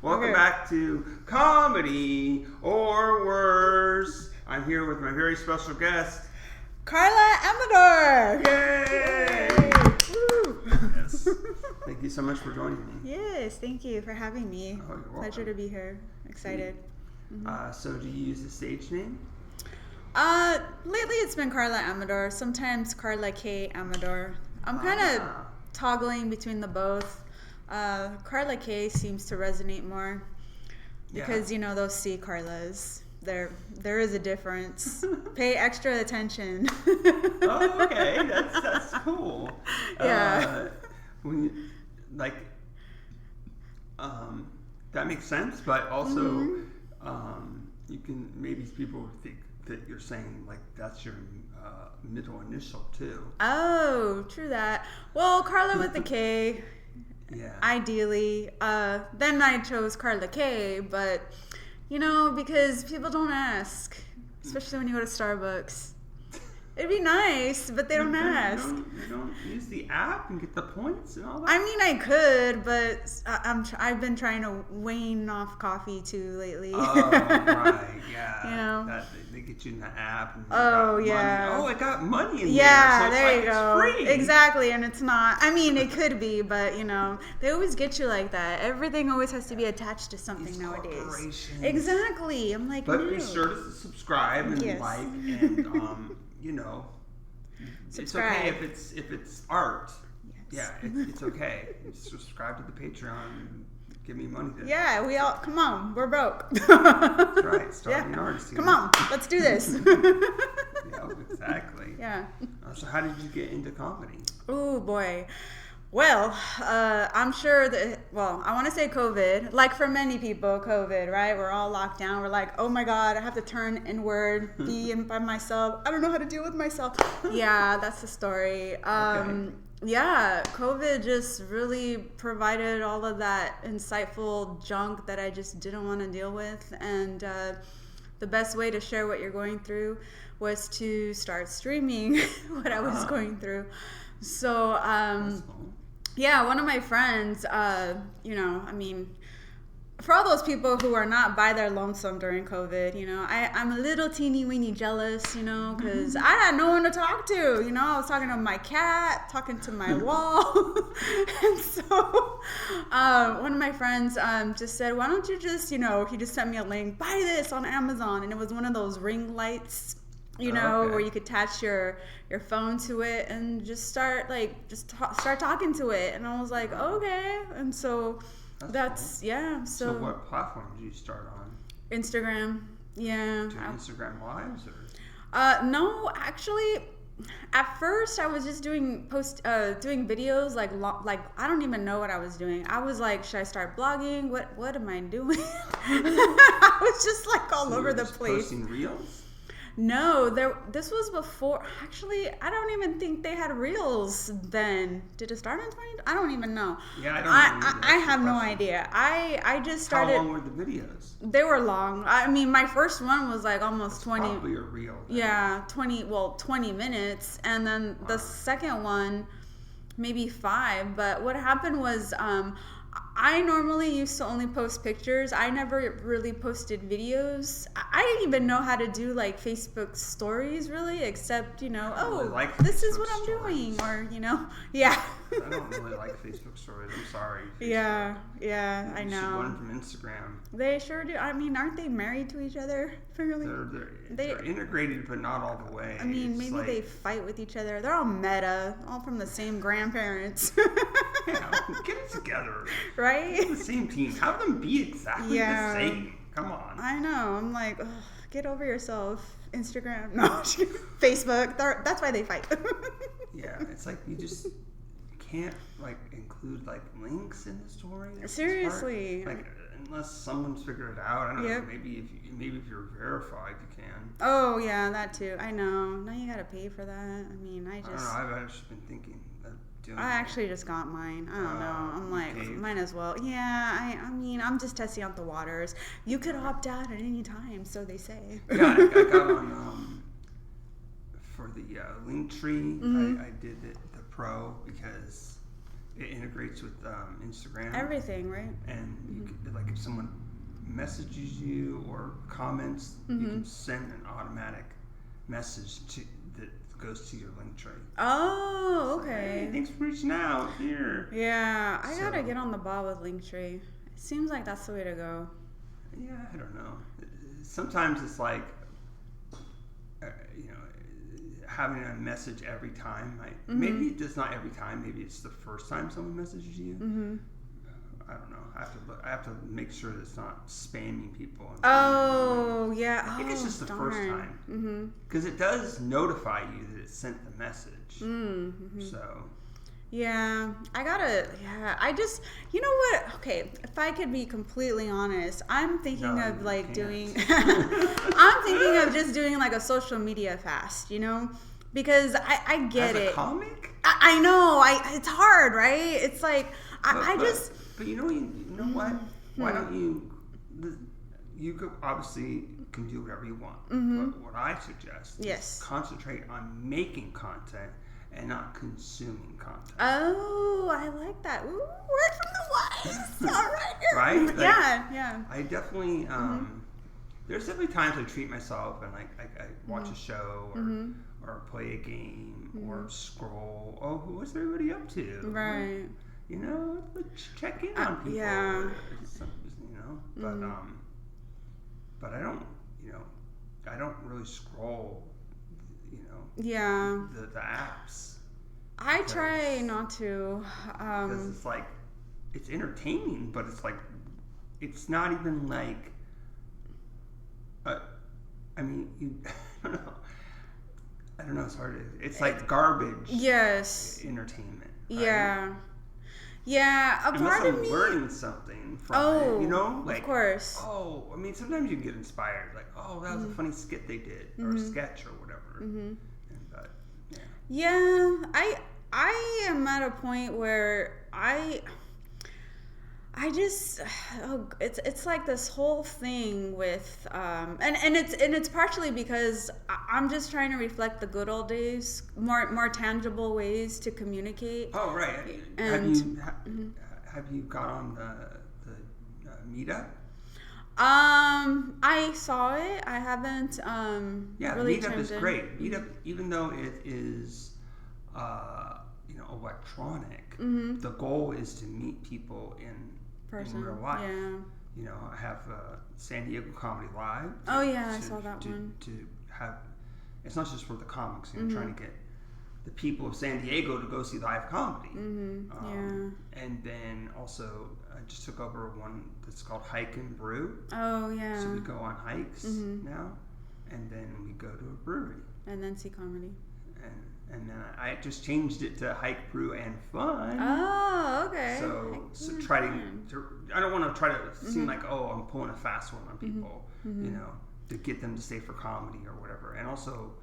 Welcome back to Comedy or Worse. I'm here with my very special guest, Karla Amador. Yay! Woo. Yes. Thank you so much for joining me. Yes, thank you for having me. Oh, you're welcome. Pleasure to be here. Excited. So do you use a stage name? Lately it's been Karla Amador. Sometimes Karla K. Amador. I'm kind of toggling between the both. Karla K seems to resonate more because you know those C Karlas. There is a difference. Pay extra attention. Oh, okay, that's cool. Yeah. When you, like, that makes sense, but also you can maybe people think that you're saying like that's your middle initial too. Oh, true that. Well, Karla with the K. Yeah. Ideally. Then I chose Karla K, but you know, because people don't ask, especially when you go to Starbucks. It'd be nice, but they don't ask. You don't use the app and get the points and all that? I mean, I could, but I've been trying to wane off coffee too lately. Oh, right, yeah. You know? They get you in the app. And Oh, yeah. Money. Oh, I got money in yeah, there. So there you go. It's free. Exactly, and it's not. I mean, it could be, but you know, they always get you like that. Everything always has to be attached to something These nowadays. corporations. Exactly. I'm like, but no. be sure to subscribe and like and you know, Subscribe. it's okay if it's art. Yes. Yeah, it's okay. Subscribe to the Patreon and give me money. Yeah, we all come on. We're broke. That's right. Starting artist. Come on, let's do this. Yeah, exactly. Yeah. So how did you get into comedy? Oh boy. Well, I'm sure that, I want to say COVID, like for many people, COVID, right? We're all locked down. We're like, oh my God, I have to turn inward, be by myself. I don't know how to deal with myself. Yeah, that's the story. Okay. Yeah, COVID just really provided all of that insightful junk that I just didn't want to deal with. And the best way to share what you're going through was to start streaming what I was going through. So, yeah, one of my friends, you know, I mean, for all those people who are not by their lonesome during COVID, you know, I'm a little teeny weeny jealous, you know, because I had no one to talk to, you know. I was talking to my cat, talking to my wall. And so one of my friends just said, why don't you just, you know, he just sent me a link, buy this on Amazon. And it was one of those ring lights, you know, where you could attach your phone to it and just start start talking to it. And I was like, okay. And so that's cool. Yeah. So what platform did you start on? Instagram. Yeah. Instagram Lives or? No, actually, at first I was just doing videos like I don't even know what I was doing. I was like, should I start blogging? What am I doing? I was just like all over the place. Posting reels? No, this was before. Actually, I don't even think they had reels then. Did it start in 20? I don't even know. Yeah, I don't know. I have no idea. I just started. How long were the videos? They were long. I mean, my first one was like almost 20. Probably a reel. Then. Yeah, 20 minutes, and then the second one, maybe 5. But what happened was, I normally used to only post pictures. I never really posted videos. I didn't even know how to do like Facebook stories really, except, you know, this is what I'm doing, or, you know, yeah. I don't really like Facebook stories. I'm sorry. Yeah, I know. You should learn from Instagram. They sure do. I mean, aren't they married to each other? Apparently. They're integrated, but not all the way. I mean, maybe they fight with each other. They're all meta, all from the same grandparents. Yeah, get it together. Right? They're the same team. Have them be exactly the same. Come on. I know. I'm like, ugh, get over yourself. Instagram. No, Facebook. That's why they fight. Yeah, it's like you just can't like include like links in the story. Seriously. Like unless someone's figured it out. I don't know. Maybe if you're verified, you can. Oh yeah, that too. I know. Now you gotta pay for that. I mean, I don't know. I've actually been thinking. I actually just got mine. I don't know. I'm like, might as well. Yeah, I mean, I'm just testing out the waters. You could opt out at any time, so they say. Yeah, I got on for the Linktree. I did the Pro because it integrates with Instagram. Everything, right? And you could, like, if someone messages you or comments, you can send an automatic message that goes to your link tree. Oh, okay. Like, hey, thanks for reaching out here. Yeah, I gotta get on the ball with Linktree. It seems like that's the way to go. Yeah, I don't know. Sometimes it's like, having a message every time. Maybe it's not every time. Maybe it's the first time someone messages you. I don't know. I have to make sure that it's not spamming people. Oh, yeah. I think it's just the first time. Because it does notify you that it sent the message. So. Yeah, I just, you know what? Okay, if I could be completely honest, I'm thinking of like doing, I'm thinking of just doing like a social media fast, because I get it. As a comic? I know, it's hard, right? It's like, But you know what? Why don't you obviously can do whatever you want. But what I suggest is concentrate on making content and not consuming content. Oh, I like that. Ooh, word from the wise. All right. Right? Like, yeah. I definitely, there's definitely times I treat myself and like I watch a show or play a game or scroll. Oh, what's everybody up to? Right. Let's check in on people. Yeah. But I don't, I don't really scroll, Yeah. the apps. I try not to. Because it's like, it's entertaining, but it's like, it's not even like, I don't know, it's hard to, it's like garbage. Yes. Entertainment. Right? Yeah. Yeah, a part of me. Learning something from it, like, of course. Sometimes you get inspired, like, that was a funny skit they did, or sketch or whatever. But yeah, I am at a point where I just it's like this whole thing with and it's partially because I'm just trying to reflect the good old days, more tangible ways to communicate. Oh, right. And have you got on the meetup? I saw it. I haven't really Meetup is great. Meetup, even though it is electronic, the goal is to meet people in real life. Yeah. I have San Diego Comedy Live. I saw that one. To have, it's not just for the comics. Trying to get the people of San Diego to go see live comedy. And then also I just took over one that's called Hike and Brew. Oh yeah. So we go on hikes now, and then we go to a brewery. And then see comedy. And then I just changed it to Hike, Brew, and Fun. Oh, okay. So try to I don't want to try to seem like, I'm pulling a fast one on people, to get them to stay for comedy or whatever. And also,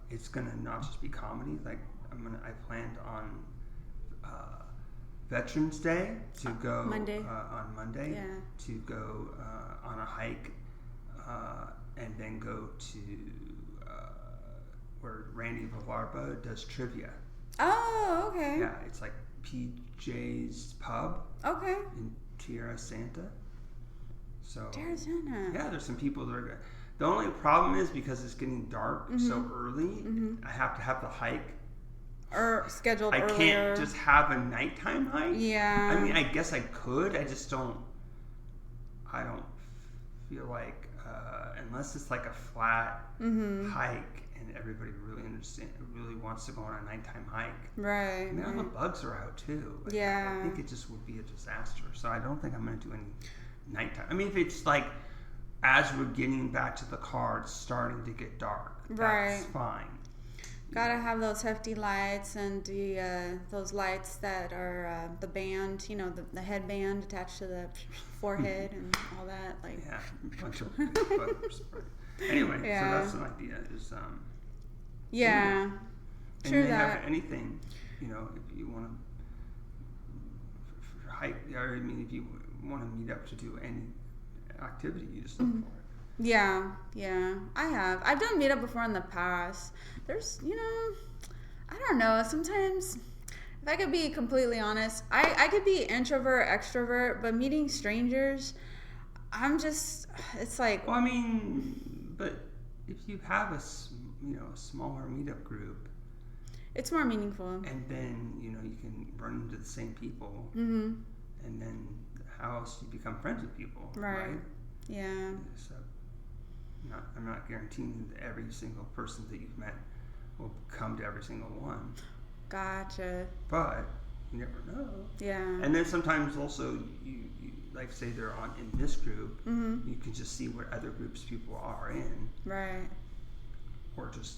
it's gonna not just be comedy. Like I planned on Veterans Day to go on Monday to go on a hike, and then go to where Randy Villarba does trivia. Oh, okay. Yeah, it's like PJ's Pub. Okay. In Tierra Santa. So Tierra Santa. Yeah, there's some people that are good. The only problem is because it's getting dark so early, I have to have the hike or scheduled I earlier. can't just have a nighttime hike. Yeah. I mean, I guess I could. I just don't. I don't feel like unless it's like a flat hike and everybody really wants to go on a nighttime hike. Right. I mean, all the bugs are out too. Like, I think it just would be a disaster. So I don't think I'm going to do any nighttime. I mean, if it's like as we're getting back to the car, it's starting to get dark. That's fine. Gotta have those hefty lights and those lights that are the band, the headband attached to the forehead and all that. Like a bunch of bugs. Anyway, so that's an idea. Is true and they that. have anything, if you want to hike, or I mean, if you want to meet up to do any activity, you just look for it. Yeah, I have. I've done meetup before in the past. There's, I don't know. Sometimes if If I could be completely honest, I could be introvert, extrovert, but meeting strangers, it's like... Well, I mean, but if you have a smaller meetup group... It's more meaningful. And then, you can run into the same people. Mm-hmm. And then how else do you become friends with people? Right? Yeah. So, I'm not guaranteeing that every single person that you've met will come to every single one. Gotcha. But you never know. Yeah. And then sometimes also, you like say they're in this group, mm-hmm. you can just see what other groups people are in. Right. Or just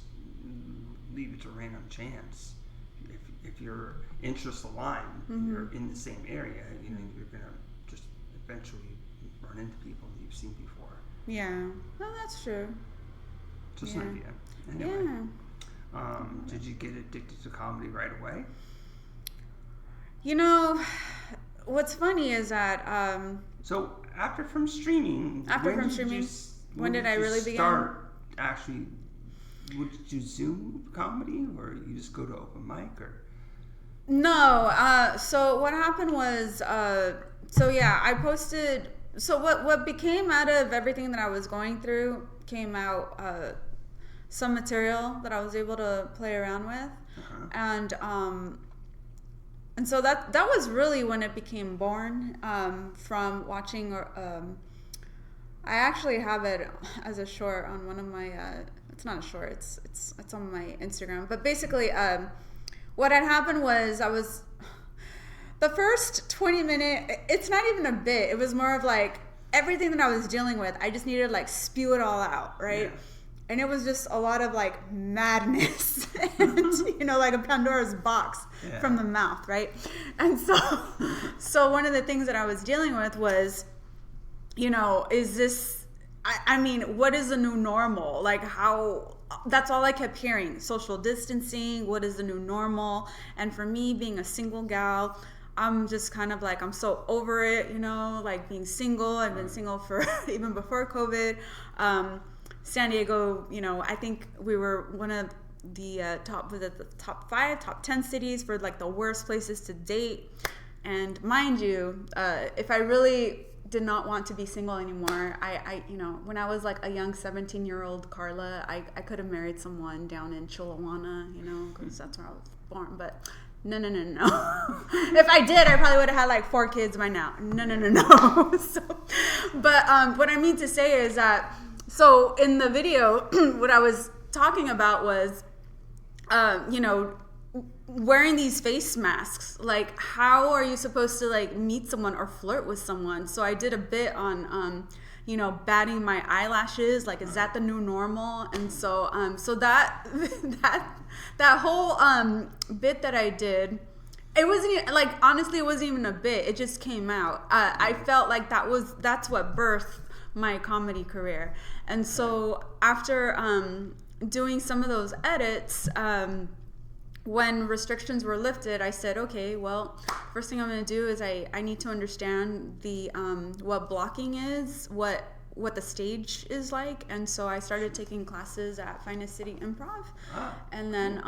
leave it to random chance. If your interests align, mm-hmm. you're in the same area, you're going to just eventually run into people that you've seen before. Yeah. Well, that's true. Just an idea. Anyway. Yeah. Did you get addicted to comedy right away? What's funny is that... So from streaming... When did I really begin? Start actually... Would you Zoom comedy, or you just go to open mic, or? No. So what happened was, I posted. So what became out of everything that I was going through came out some material that I was able to play around with, and so that was really when it became born from watching. I actually have it as a short on one of my. It's not a short. It's on my Instagram. But basically, what had happened was the first 20-minute. It's not even a bit. It was more of like everything that I was dealing with. I just needed to like spew it all out, right? Yeah. And it was just a lot of like madness, and like a Pandora's box from the mouth, right? And so one of the things that I was dealing with was, is this. I mean, what is the new normal? Like that's all I kept hearing. Social distancing, what is the new normal? And for me, being a single gal, I'm just kind of like, I'm so over it, like being single. I've been single for even before COVID. San Diego, I think we were one of the top 5, top 10 cities for like the worst places to date. And mind you, if I really did not want to be single anymore, I when I was like a young 17-year-old Karla, I could have married someone down in Chulawana, because that's where I was born. But no. If I did, I probably would have had like 4 kids by now. No. But what I mean to say is that, so in the video, what I was talking about was, wearing these face masks. Like, how are you supposed to like meet someone or flirt with someone? So I did a bit on batting my eyelashes, like, is that the new normal? And so that whole bit that I did, it wasn't like, honestly, it wasn't even a bit, it just came out. I felt like that's what birthed my comedy career. And so after doing some of those edits, when restrictions were lifted, I said, okay, well, first thing I'm going to do is I need to understand the what blocking is, what the stage is like. And so I started taking classes at Finest City Improv. And then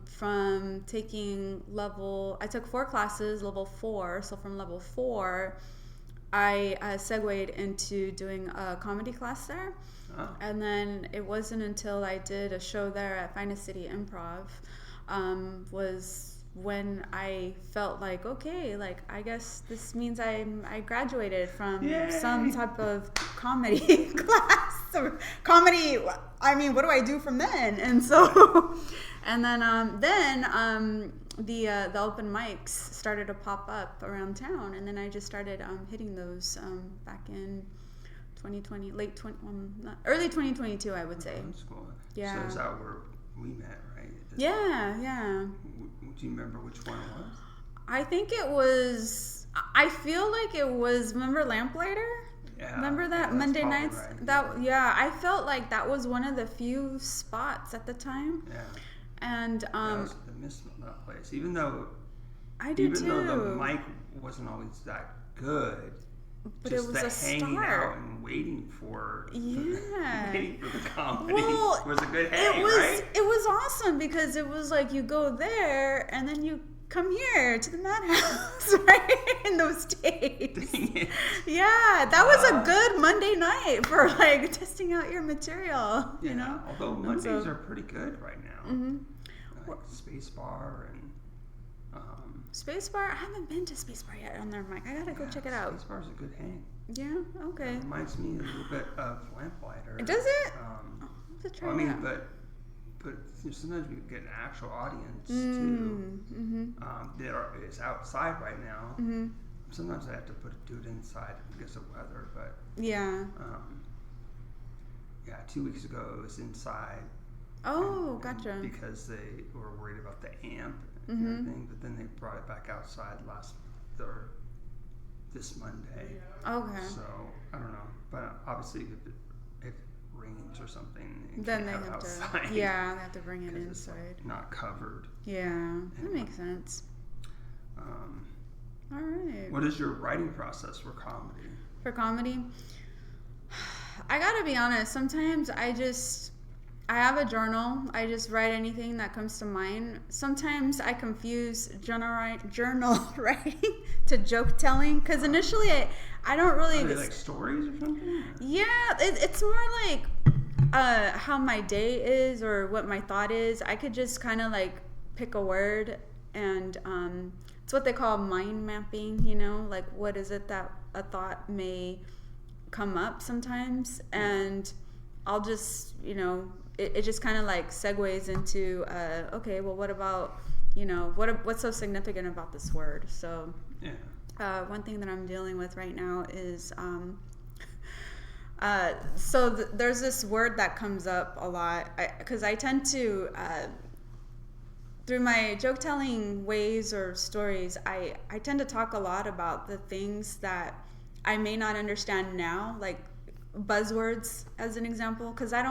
from taking I took 4 classes, level 4. So from level 4, I segued into doing a comedy class there. And then it wasn't until I did a show there at Finest City Improv was when I felt like, okay, like, I guess this means I graduated from some type of comedy class or comedy. I mean, what do I do from then? And so, and then the open mics started to pop up around town, and then I just started hitting those back in 2020, early 2022, I would say. That's cool. Yeah. So is that where we met, right? Yeah. Do you remember which one it was? I think it was. I feel like it was. Remember Lamplighter? Yeah. Remember that Monday nights? Right. I felt like that was one of the few spots at the time. Yeah. And I missed that place, even though though the mic wasn't always that good. But just it was the a hanging start. out and waiting for waiting for the comedy was a good hang, right? It was awesome because it was like you go there and then you come here to the Madhouse, right? In those days. Dang it. Yeah, that was a good Monday night for like testing out your material, Yeah, you know? although Mondays are pretty good right now. Mm-hmm. Like Space Bar and Space Bar? I haven't been to Space Bar yet on their mic. I gotta go check it out. Space Bar's a good hang. Yeah, okay. It reminds me a little bit of Lamplighter. Does it? I'll have to try I mean, it out. but sometimes we get an actual audience too. It's outside right now. Mm-hmm. Sometimes I have to do it inside because of weather, but Yeah. 2 weeks ago it was inside. Oh, gotcha. Because they were worried about the amp and Mm-hmm. everything, but then they brought it back outside this Monday. Okay. So I don't know, but obviously if it rains or something, you Then can't they have it have outside. to. Yeah, they have to bring it 'cause it's, inside. like, not covered. Yeah, that makes sense. All right. What is your writing process for comedy? For comedy, I gotta be honest. Sometimes I have a journal. I just write anything that comes to mind. Sometimes I confuse journal writing to joke telling because initially I don't really. Are they like stories or something? Yeah, it's more like how my day is or what my thought is. I could just kind of like pick a word and it's what they call mind mapping, you know, like what is it that a thought may come up sometimes, and I'll just, you know, it just kind of like segues into okay, well, what about, you know, what's so significant about this word? So one thing that I'm dealing with right now is there's this word that comes up a lot because I tend to through my joke telling ways or stories, I tend to talk a lot about the things that I may not understand now, like buzzwords as an example, because I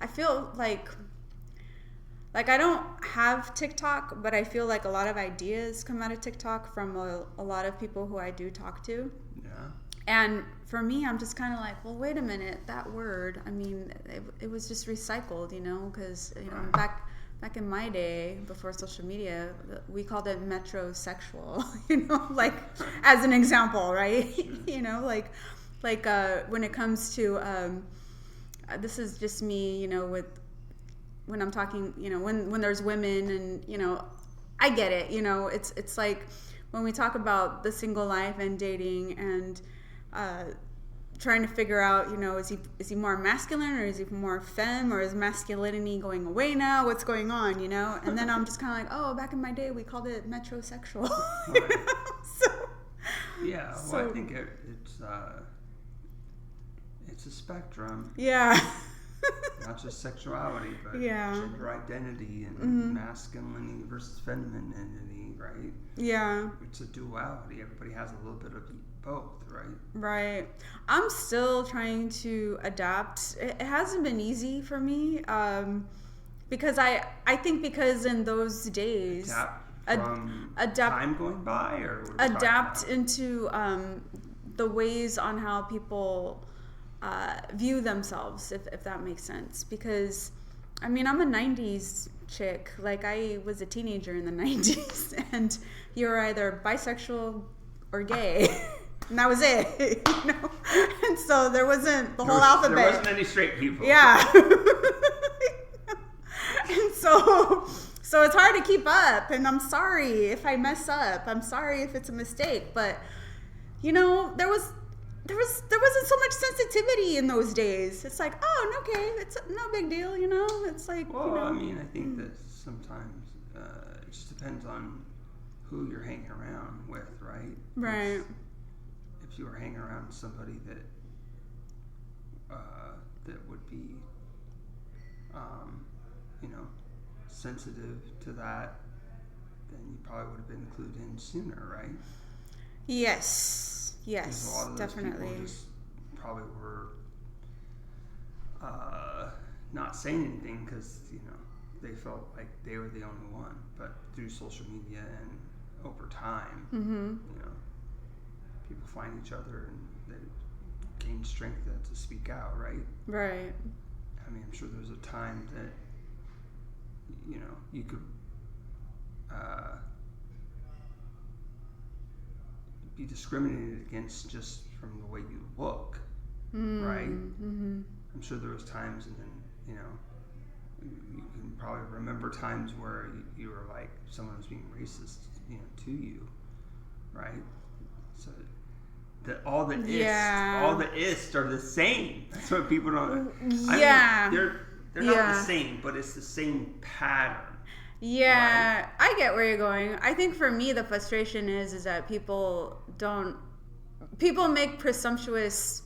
feel like I don't have TikTok, but I feel like a lot of ideas come out of TikTok from a lot of people who I do talk to. Yeah. And for me, I'm just kind of like, well, wait a minute, that word, I mean, it was just recycled, you know, because, you know, back in my day, before social media, we called it metrosexual, you know, like as an example, right? You know, like when it comes to, this is just me, you know, when I'm talking, you know, when there's women and, you know, I get it, you know, it's like when we talk about the single life and dating and trying to figure out, you know, is he more masculine or is he more femme, or is masculinity going away now? What's going on, you know? And then I'm just kind of like, oh, back in my day we called it metrosexual. Right. So, I think it's a spectrum. Yeah. Not just sexuality, but Yeah. gender identity and masculinity versus femininity, right? Yeah. It's a duality. Everybody has a little bit of both, right? Right. I'm still trying to adapt. It hasn't been easy for me because I think because in those days Adapt time going by, or what are we adapt talking into the ways on how people view themselves, if that makes sense. Because I mean, I'm a 90s chick. Like, I was a teenager in the 90s, and you were either bisexual or gay. And that was it, you know? And so there wasn't the whole alphabet. There wasn't any straight people. Yeah. And so it's hard to keep up, and I'm sorry if I mess up. I'm sorry if it's a mistake, but you know, there wasn't so much sensitivity in those days. It's like, oh, okay, it's no big deal, you know? It's like, Well, you know. I mean, I think that sometimes it just depends on who you're hanging around with, right? Right. If you were hanging around with somebody that would be, you know, sensitive to that, then you probably would have been included in sooner, right? Yes, Because a lot of those definitely. people just probably were not saying anything because, you know, they felt like they were the only one. But through social media and over time, you know, people find each other and they gain strength to speak out, right? Right. I mean, I'm sure there was a time that, you know, you could be discriminated against just from the way you look, right? Mm-hmm. I'm sure there was times, and then, you know, you can probably remember times where you were like, someone was being racist, you know, to you, right? So all the ists are the same. That's what people don't. Yeah. I mean, they're not the same, but it's the same pattern. Yeah, right? I get where you're going. I think for me, the frustration is that people make presumptuous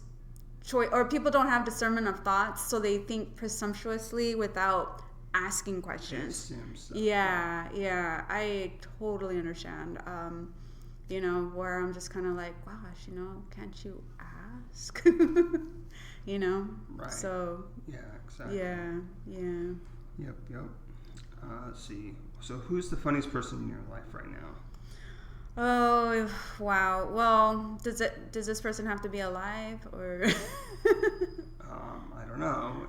choice, or people don't have discernment of thoughts, so they think presumptuously without asking questions. Yeah, I totally understand. You know, where I'm just kind of like, gosh, you know, can't you ask? You know? Right. So. Yeah, exactly. Yeah. Yep. Let's see. So who's the funniest person in your life right now? Oh, wow. Well, does this person have to be alive, or? I don't know.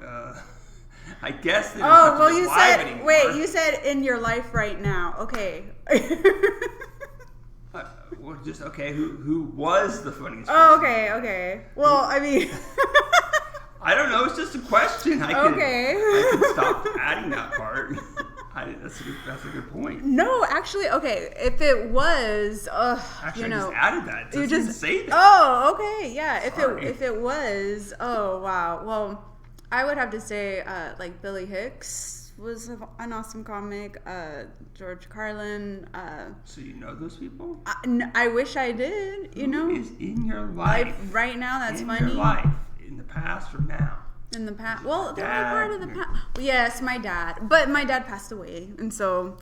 I guess they don't Oh, have well, to be you alive said, anymore. wait, you said in your life right now. Okay. Well, just okay. Who was the funniest? Oh, person? okay. Well, I mean, I don't know. It's just a question. I can stop adding that part. That's a good point. No, actually, okay. If it was, actually, you know, I just added that. It doesn't say that. Oh, okay, yeah. Sorry. If it was, oh wow. Well, I would have to say, like Billy Hicks was an awesome comic. George Carlin. So you know those people? I wish I did. You know, is in your life right now? That's funny. In your life, in the past or now? In the past, well, the only part of the past. Yes, my dad, but my dad passed away, and so,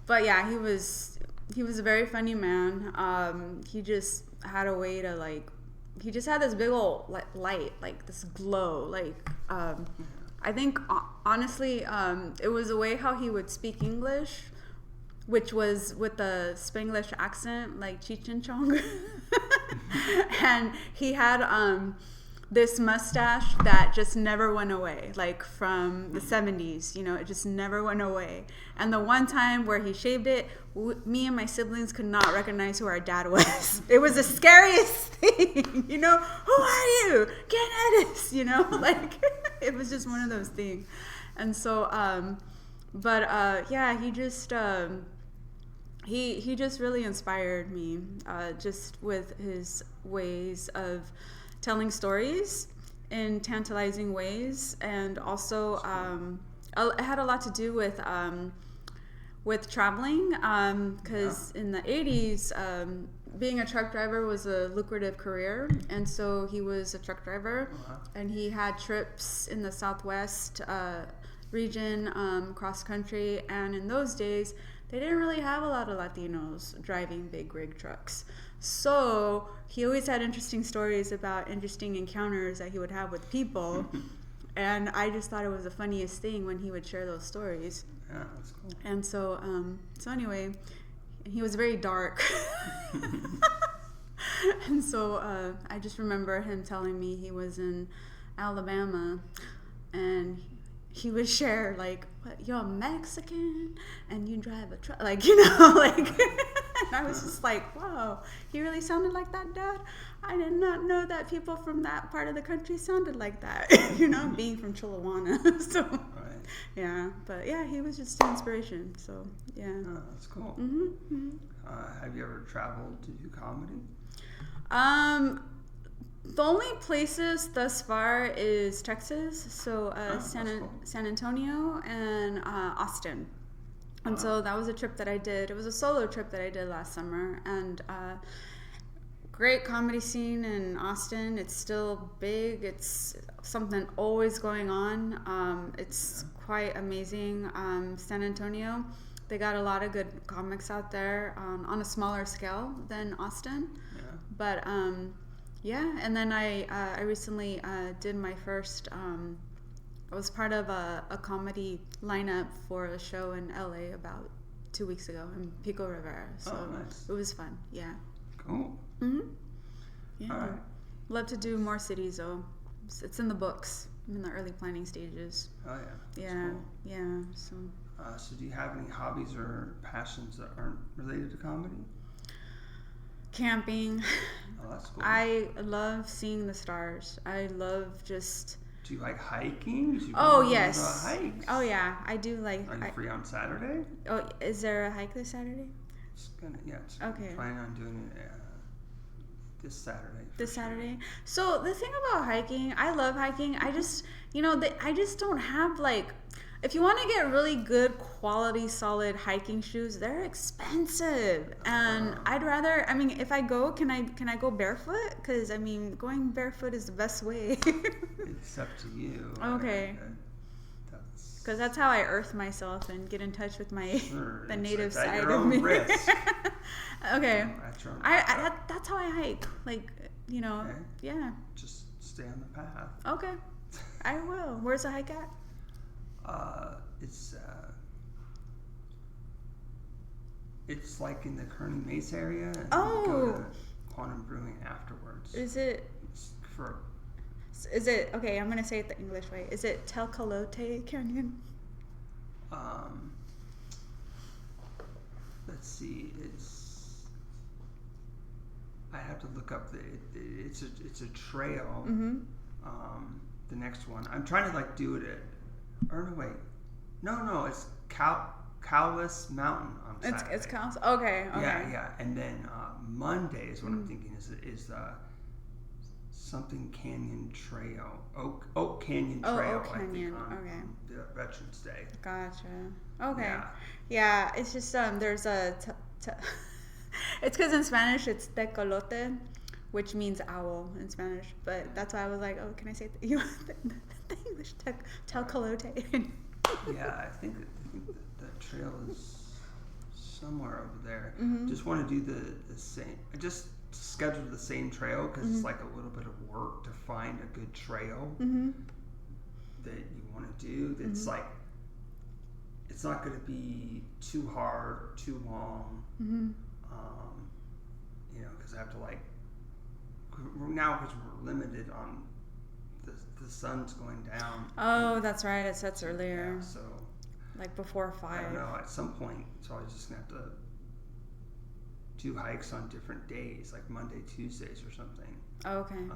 but yeah, he was a very funny man. He just had a way to he just had this big old light, like this glow, I think honestly, it was the way how he would speak English, which was with a Spanglish accent, like Cheech and Chong, and he had this mustache that just never went away, like from the 70s, you know, it just never went away. And the one time where he shaved it, me and my siblings could not recognize who our dad was. It was the scariest thing, you know, who are you? Get at us, you know, like it was just one of those things. And so, yeah, he just, he just really inspired me, just with his ways of telling stories in tantalizing ways, and also it had a lot to do with traveling, because in the 80s, being a truck driver was a lucrative career, and so he was a truck driver, and he had trips in the Southwest region, cross country, and in those days they didn't really have a lot of Latinos driving big rig trucks. So he always had interesting stories about interesting encounters that he would have with people. And I just thought it was the funniest thing when he would share those stories. Yeah, that's cool. And so, anyway, he was very dark. And so I just remember him telling me he was in Alabama, and he would share, like, what, you're Mexican and you drive a truck, like, you know, like, and I was just like, wow, he really sounded like that, Dad. I did not know that people from that part of the country sounded like that, you know, being from Chihuahua. So, yeah, but yeah, he was just an inspiration. So, yeah. Oh, that's cool. Mm-hmm. Have you ever traveled to do comedy? The only places thus far is Texas, so San Antonio and Austin. And so that was a trip that I did. It was a solo trip that I did last summer, and great comedy scene in Austin. It's still big. It's something always going on. It's quite amazing. San Antonio, they got a lot of good comics out there on a smaller scale than Austin. Yeah. But yeah, and then I recently did my first. I was part of a comedy lineup for a show in LA about 2 weeks ago in Pico Rivera. So nice. It was fun. Yeah. Cool. Mhm. Yeah. All right. Love to do more cities though. It's in the books. I'm in the early planning stages. Oh yeah. That's yeah. Cool. Yeah. So. So do you have any hobbies or passions that aren't related to comedy? Camping. Oh, that's cool. I love seeing the stars. I love just... Do you like hiking? Oh, yes. Hikes? Oh, yeah. I do like... Are you free on Saturday? Oh, is there a hike this Saturday? It's Okay. I'm planning on doing it this Saturday. This Saturday. So the thing about hiking, I love hiking. I just, I just don't have like, if you want to get really good quality, solid hiking shoes, they're expensive. And I'd rather, I mean, if I go, can I go barefoot? Because I mean, going barefoot is the best way. It's up to you. Okay. Because that's how I earth myself and get in touch with my the native side of me. Risk. Okay. That's how I hike. Like, Okay. Yeah. Just stay on the path. Okay. I will. Where's the hike at? It's like in the Kearney Mesa area. And Oh. you go to Quantum Brewing afterwards. Is it okay? I'm gonna say it the English way. Is it Tecolote Canyon? Let's see. I have to look up it's a trail. Mm-hmm. The next one. I'm trying to like do it at. Or no, wait. No. It's Cowless Mountain on Saturday. It's Cowless. Okay. Yeah. And then Monday is what I'm thinking is something Canyon Trail, Oak Canyon Trail. Oak Canyon. I think Okay. The Veterans Day. Gotcha. Okay. Yeah. It's just there's a it's because in Spanish it's tecolote, which means owl in Spanish. But that's why I was like, oh, can I say the English tecolote? Yeah, I think that trail is somewhere over there. Mm-hmm. Just want to do the same. I just scheduled the same trail because it's like a little bit of work to find a good trail that you want to do. That's like it's not going to be too hard or too long. Because I have to now because we're limited on the sun's going down. Oh, that's right. It sets earlier. Yeah, so like before 5. I don't know. At some point, so I was just gonna have to do hikes on different days, like Monday, Tuesdays, or something. Okay.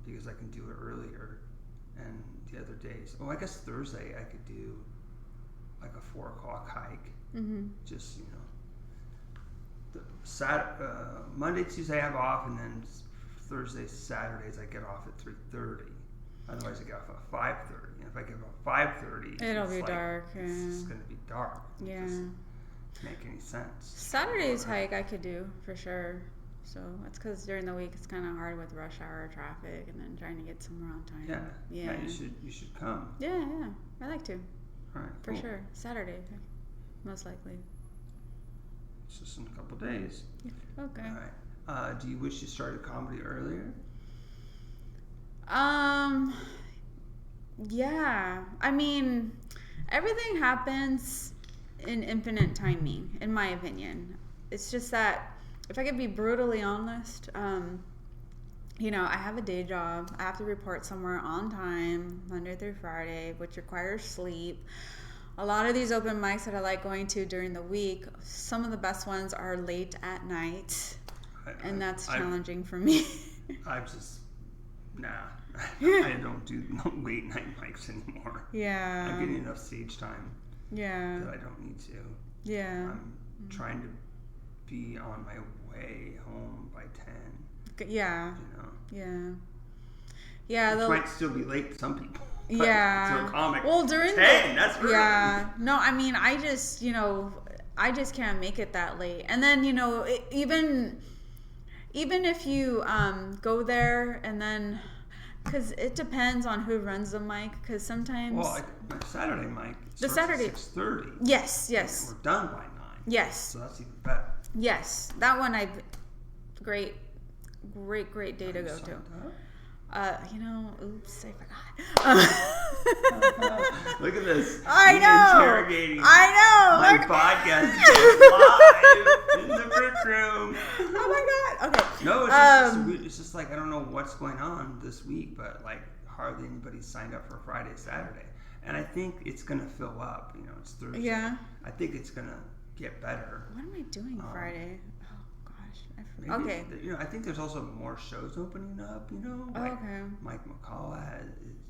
Because I can do it earlier, and the other days. Oh, I guess Thursday I could do like a 4 o'clock hike. Just Monday, Tuesday I have off, and then Thursdays, Saturdays I get off at 3:30. Otherwise, I get off at 5:30. And if I get off at 5:30, it'll be dark. It's going to be dark. Yeah. It doesn't make any sense. Saturday's hike I could do for sure. So that's because during the week it's kind of hard with rush hour traffic and then trying to get somewhere on time. Yeah. You should come. Yeah. I like to. All right. For sure. Saturday, most likely. It's just in a couple days. Okay. All right. Do you wish you started comedy earlier? Yeah. I mean, everything happens in infinite timing, in my opinion. It's just that, if I could be brutally honest, I have a day job. I have to report somewhere on time, Monday through Friday, which requires sleep. A lot of these open mics that I like going to during the week, some of the best ones are late at night. And that's challenging for me. I don't do late night mics anymore. Yeah. I'm getting enough stage time. Yeah. That I don't need to. Yeah. I'm trying to be on my way home by 10. Yeah. Yeah. Yeah. It might still be late to some people. Yeah. To a comic. Well, during 10, that's early. Yeah. No, I mean, I just can't make it that late. And then, even if you go there and then, because it depends on who runs the mic, because sometimes... Well, my Saturday mic starts at 6:30. Yes. We're done by 9. Yes. So that's even better. Yes. That one, great day to go to. Oops, I forgot. Look at this. I know. Interrogating my podcast live in the brick room. Oh my God. Okay. No, it's just like I don't know what's going on this week, but like hardly anybody signed up for Friday, Saturday, and I think it's gonna fill up. It's Thursday. Yeah. I think it's gonna get better. What am I doing Friday? Oh gosh. Okay. I think there's also more shows opening up. Like Okay. Mike McCall has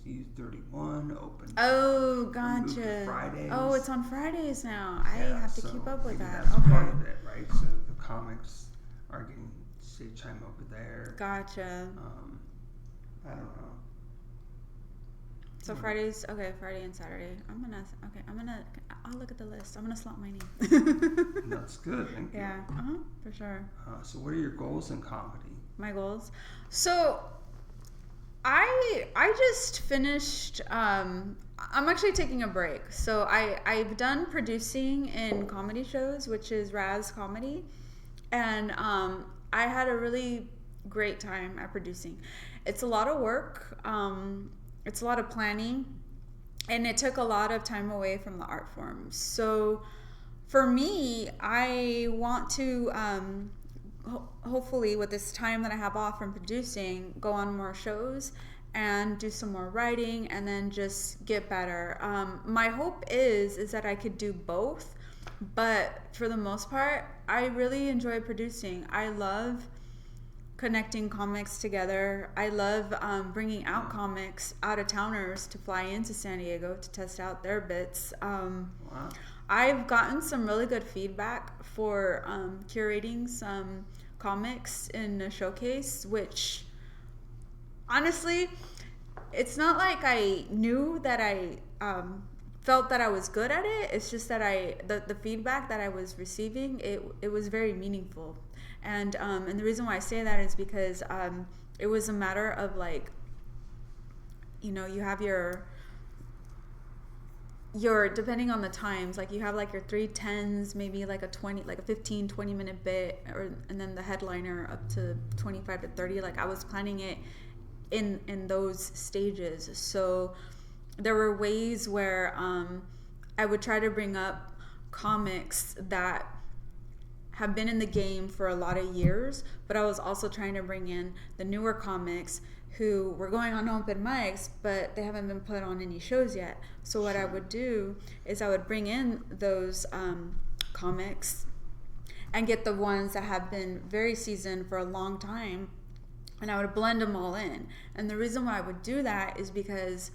U31 open. Oh, moved to gotcha. Fridays. Oh, it's on Fridays now. I Yeah, have to so keep up with maybe that. That's Okay. part of it, right? So the comics are getting stage time over there. Gotcha. I don't know. So Fridays, okay, Friday and Saturday. I'll look at the list. I'm gonna slot my name. That's good. Thank you. Yeah, for sure. So what are your goals in comedy? My goals. So I just finished. I'm actually taking a break. So I've done producing in comedy shows, which is Raz Comedy, and I had a really great time at producing. It's a lot of work. It's a lot of planning, and it took a lot of time away from the art form. So for me, I want to hopefully with this time that I have off from producing, go on more shows and do some more writing, and then just get better. My hope is that I could do both, but for the most part, I really enjoy producing. I love connecting comics together. I love bringing out comics, out-of-towners, to fly into San Diego to test out their bits. Wow. I've gotten some really good feedback for curating some comics in a showcase, which honestly, it's not like I knew that I felt that I was good at it. It's just that the feedback that I was receiving, it was very meaningful. And the reason why I say that is because it was a matter of like, you have your depending on the times, like you have like your 3:10s, maybe like a 15-20 minute bit, and then the headliner up to 25 to 30. Like I was planning it in those stages. So there were ways where I would try to bring up comics that have been in the game for a lot of years, but I was also trying to bring in the newer comics who were going on open mics, but they haven't been put on any shows yet. So what I would do is I would bring in those comics and get the ones that have been very seasoned for a long time, and I would blend them all in. And the reason why I would do that is because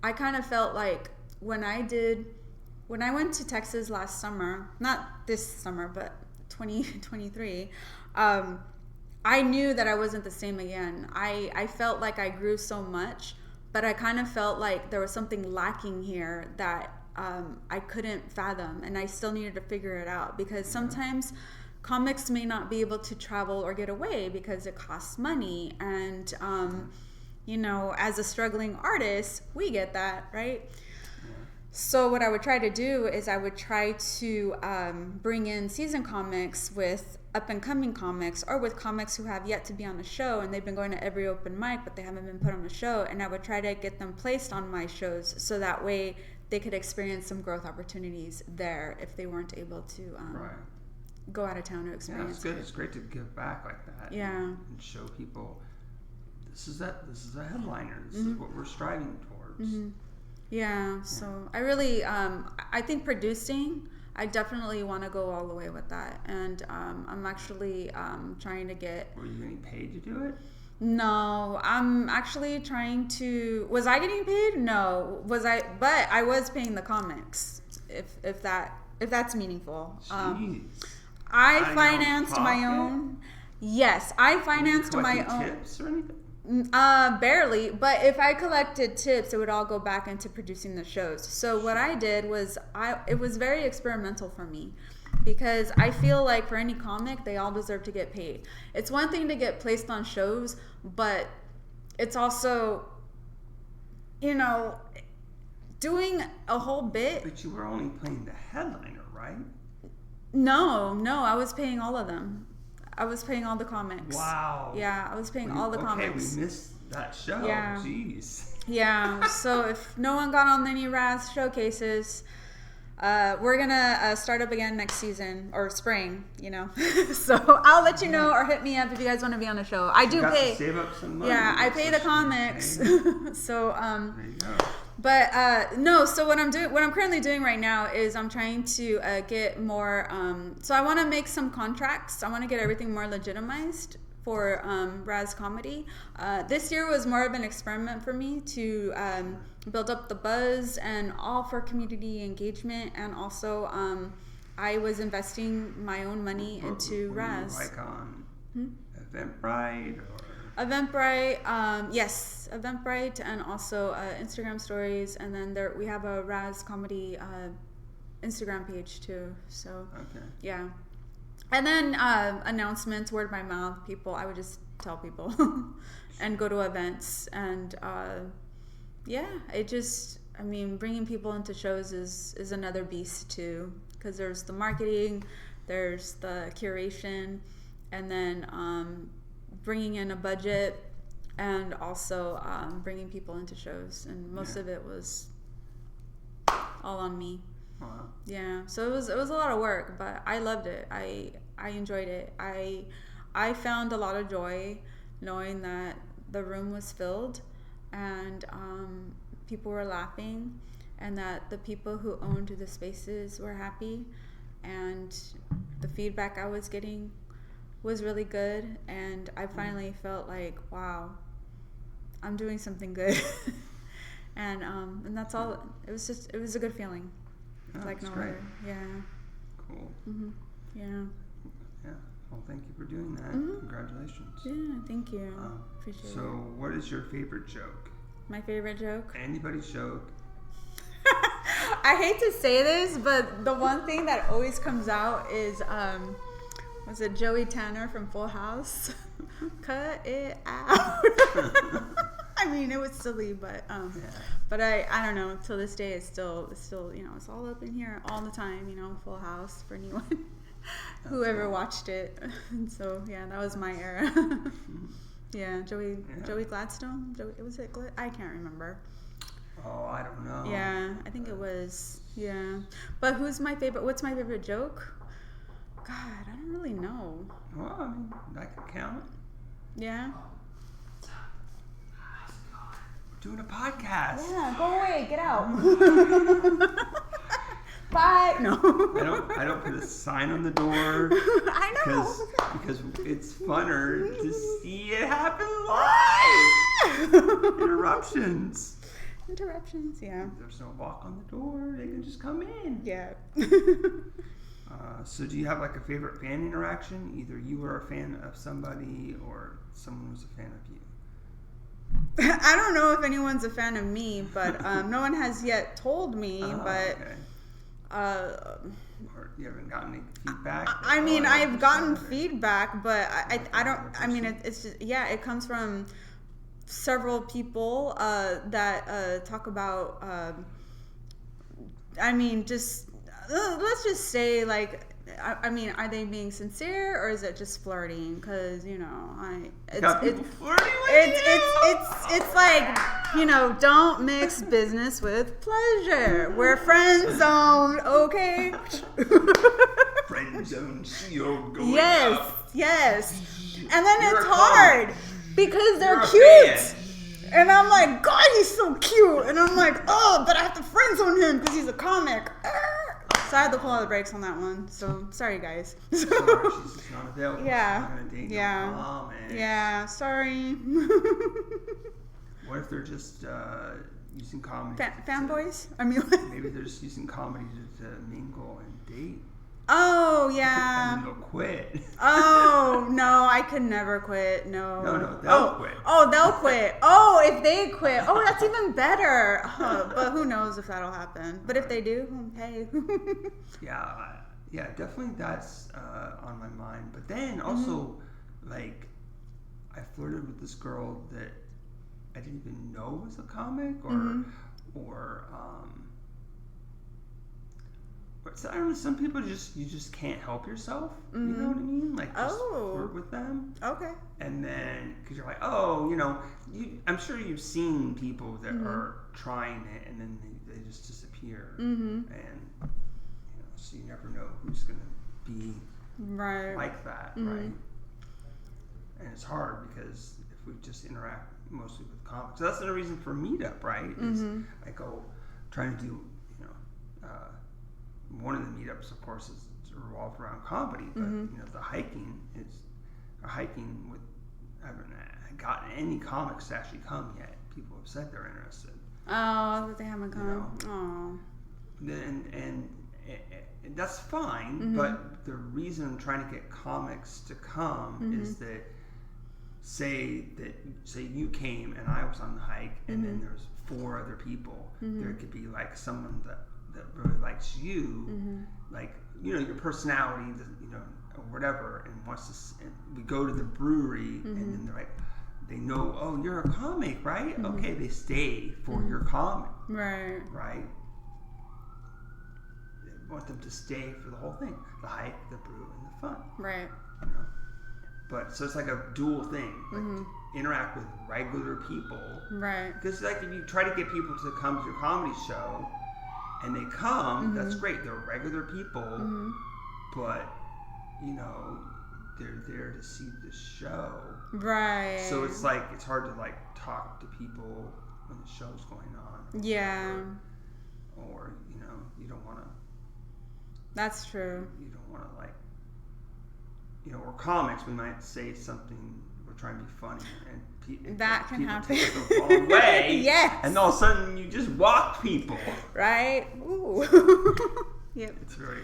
I kind of felt like when I went to Texas last summer, not this summer, but 2023, I knew that I wasn't the same again. I felt like I grew so much, but I kind of felt like there was something lacking here that I couldn't fathom, and I still needed to figure it out, because sometimes comics may not be able to travel or get away because it costs money, and as a struggling artist, we get that, right? So what I would try to do is I would try to bring in season comics with up-and-coming comics, or with comics who have yet to be on a show, and they've been going to every open mic, but they haven't been put on a show, and I would try to get them placed on my shows, so that way they could experience some growth opportunities there if they weren't able to go out of town to experience it's good. It's great to give back like that. Yeah. And show people this is a headliner. This is what we're striving towards. Mm-hmm. Yeah, so I really, I think producing, I definitely want to go all the way with that. And I'm actually trying to get... Were you getting paid to do it? No, I'm actually trying to... Was I getting paid? No. Was I? But I was paying the comics, if that's meaningful. Jeez. I financed my own... Yes, I financed my own... Tips or anything? Barely, but if I collected tips, it would all go back into producing the shows. So what I did was, it was very experimental for me, because I feel like for any comic, they all deserve to get paid. It's one thing to get placed on shows, but it's also, doing a whole bit. But you were only playing the headliner, right? No, I was paying all of them. I was paying all the comics. Wow. Yeah, I was paying all the comics. Okay, we missed that show. Yeah. Jeez. Yeah, so if no one got on any Raz showcases, we're gonna start up again next season, or spring, So I'll let you know, or hit me up if you guys want to be on the show. I do pay. To save up some money. Yeah, I pay the comics. So there you go. But no, so what I'm currently doing right now is I'm trying to get more. So I want to make some contracts. I want to get everything more legitimized for Raz Comedy. This year was more of an experiment for me to build up the buzz and all for community engagement, and also I was investing my own money into Raz. Like on Eventbrite or. Eventbrite, yes, Eventbrite, and also Instagram stories, and then we have a Raz Comedy Instagram page too. So yeah, and then announcements, word by mouth. I would just tell people, and go to events, and bringing people into shows is another beast too, because there's the marketing, there's the curation, and then bringing in a budget, and also bringing people into shows, and most of it was all on me. Wow. Yeah, so it was a lot of work, but I loved it. I enjoyed it. I found a lot of joy knowing that the room was filled, and people were laughing, and that the people who owned the spaces were happy, and the feedback I was getting was really good, and I finally felt like, wow, I'm doing something good. and that's all. It was a good feeling. Like no other. Yeah. Cool. Mm-hmm. Yeah. Yeah. Well, thank you for doing that. Congratulations. Yeah, thank you. Appreciate it. So, what is your favorite joke? My favorite joke? Anybody's joke. I hate to say this, but the one thing that always comes out is was it Joey Tanner from Full House? Cut it out. I mean, it was silly, but but I don't know. Till this day, it's still it's all up in here all the time. Full House for anyone whoever watched it. And so yeah, that was my era. Yeah, Joey Gladstone. I can't remember. Oh, I don't know. Yeah, I think it was. Yeah, but what's my favorite joke? God, I don't really know. Well, I mean, that could count. Yeah. We're doing a podcast. Yeah, go away, get out. Bye. No. I don't put a sign on the door. I know. Because it's funner to see it happen live. Interruptions, yeah. If there's no lock on the door, they can just come in. Yeah. So do you have like a favorite fan interaction? Either you were a fan of somebody or someone was a fan of you. I don't know if anyone's a fan of me, but no one has yet told me. But or you haven't gotten any feedback? I mean, I've gotten feedback, but I don't. I mean, it's just it comes from several people that talk about. I mean, just. Let's just say, like, I mean, are they being sincere or is it just flirting? Because it's like, don't mix business with pleasure. We're friend zone, okay? Friend zone shield going up. Yes. And then it's hard because they're cute. And I'm like, God, he's so cute. And I'm like, oh, but I have to friend zone him because he's a comic. So I had to pull out the brakes on that one. So sorry, guys. Sorry, she's just not available. Yeah. She's not gonna date Yeah. Sorry. What if they're just using comedy? Fanboys? I mean, maybe they're just using comedy to mingle and date. Oh yeah. And then they'll quit. Oh no, I could never quit. No. No, they'll quit. Oh, they'll quit. Oh, if they quit, oh, that's even better. But who knows if that'll happen? But if they do, hey. Yeah, definitely that's on my mind. But then also, like, I flirted with this girl that I didn't even know was a comic, or so I don't know, some people you just can't help yourself. You know what I mean? Like, just flirt with them. Okay. And then, because you're like, I'm sure you've seen people that are trying it and then they just disappear. And, so you never know who's going to be like that, right? And it's hard because if we just interact mostly with comics. So that's the reason for Meetup, right? Is I go trying to do, one of the meetups, of course, is revolved around comedy, but the hiking with, I haven't gotten any comics to actually come yet. People have said they're interested. Oh, that they haven't come. Oh. And that's fine, but the reason I'm trying to get comics to come is that say you came and I was on the hike, and then there's 4 other people. There could be like someone that really likes you, like your personality, or whatever, and wants to. And we go to the brewery, and then they're like, they know, oh, you're a comic, right? Okay, they stay for your comic, right? They want them to stay for the whole thing: the hike, the brew, and the fun, right? But so it's like a dual thing, like interact with regular people, right? Because like if you try to get people to come to your comedy show, and they come, that's great. They're regular people, but they're there to see the show, right? So it's like it's hard to like talk to people when the show's going on, or you don't want to. That's true. You don't want to like. Or comics, we might say something, we're trying to be funny, and that can happen. Take it the wrong way. Yes. And all of a sudden, you just walk people. Right. Ooh. Yep. It's very.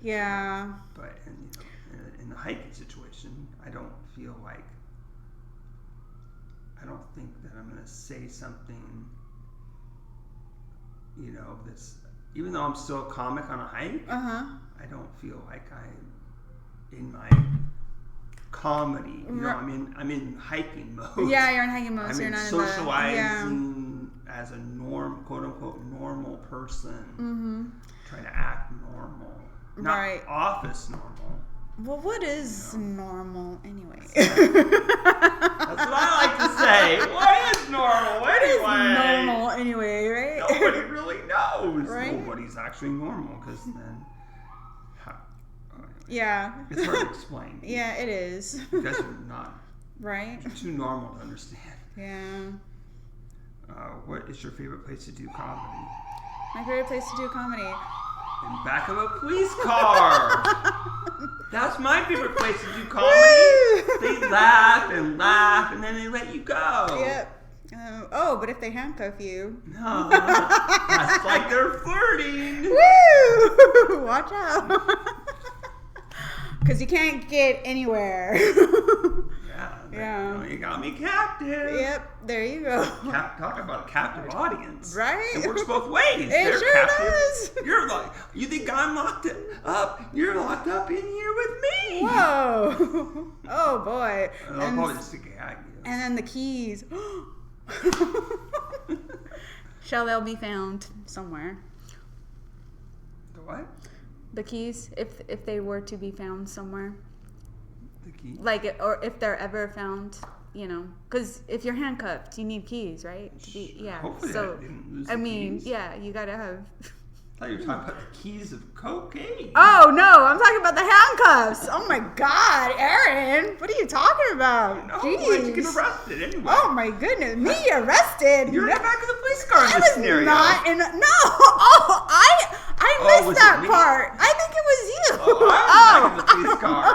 Yeah. But in the hiking situation, I don't think that I'm going to say something. That's, even though I'm still a comic on a hike. I don't feel like in my comedy, I'm in hiking mode. Yeah, you're in hiking mode. So you're not socializing as a quote unquote normal person, trying to act normal, not office normal. Well, what is normal anyway? That's what I like to say. What is normal anyway? What is normal anyway, right? Nobody really knows. Right? Nobody's actually normal, because then. Yeah. It's hard to explain. Yeah, it is. You guys are not. Right? You're too normal to understand. Yeah. What is your favorite place to do comedy? My favorite place to do comedy? In back of a police car. That's my favorite place to do comedy. They laugh, and then they let you go. Yep. But if they handcuff you. No. That's like they're flirting. Woo! Watch out. Because you can't get anywhere. You got me captive. Yep, there you go. Talk about a captive audience. Right? It works both ways. It sure does. You're like, you think I'm locked up? You're locked up in here with me. Whoa. Oh, boy. I'll probably just gag you. And then the keys. Shall they be found somewhere? The what? The keys, if they were to be found somewhere. The keys? Like, or if they're ever found, because if you're handcuffed, you need keys, right? Hopefully so, I didn't lose I the mean, keys. yeah, you gotta have. I thought you were talking about the keys of cocaine. Oh, no, I'm talking about the handcuffs. Oh, my God, Aaron. What are you talking about? No, Jeez. you get arrested anyway. Oh, my goodness. Me arrested? You're in the back of the police car in this scenario. Not in no. Oh, I missed that part. I think it was you. I was back in the police car.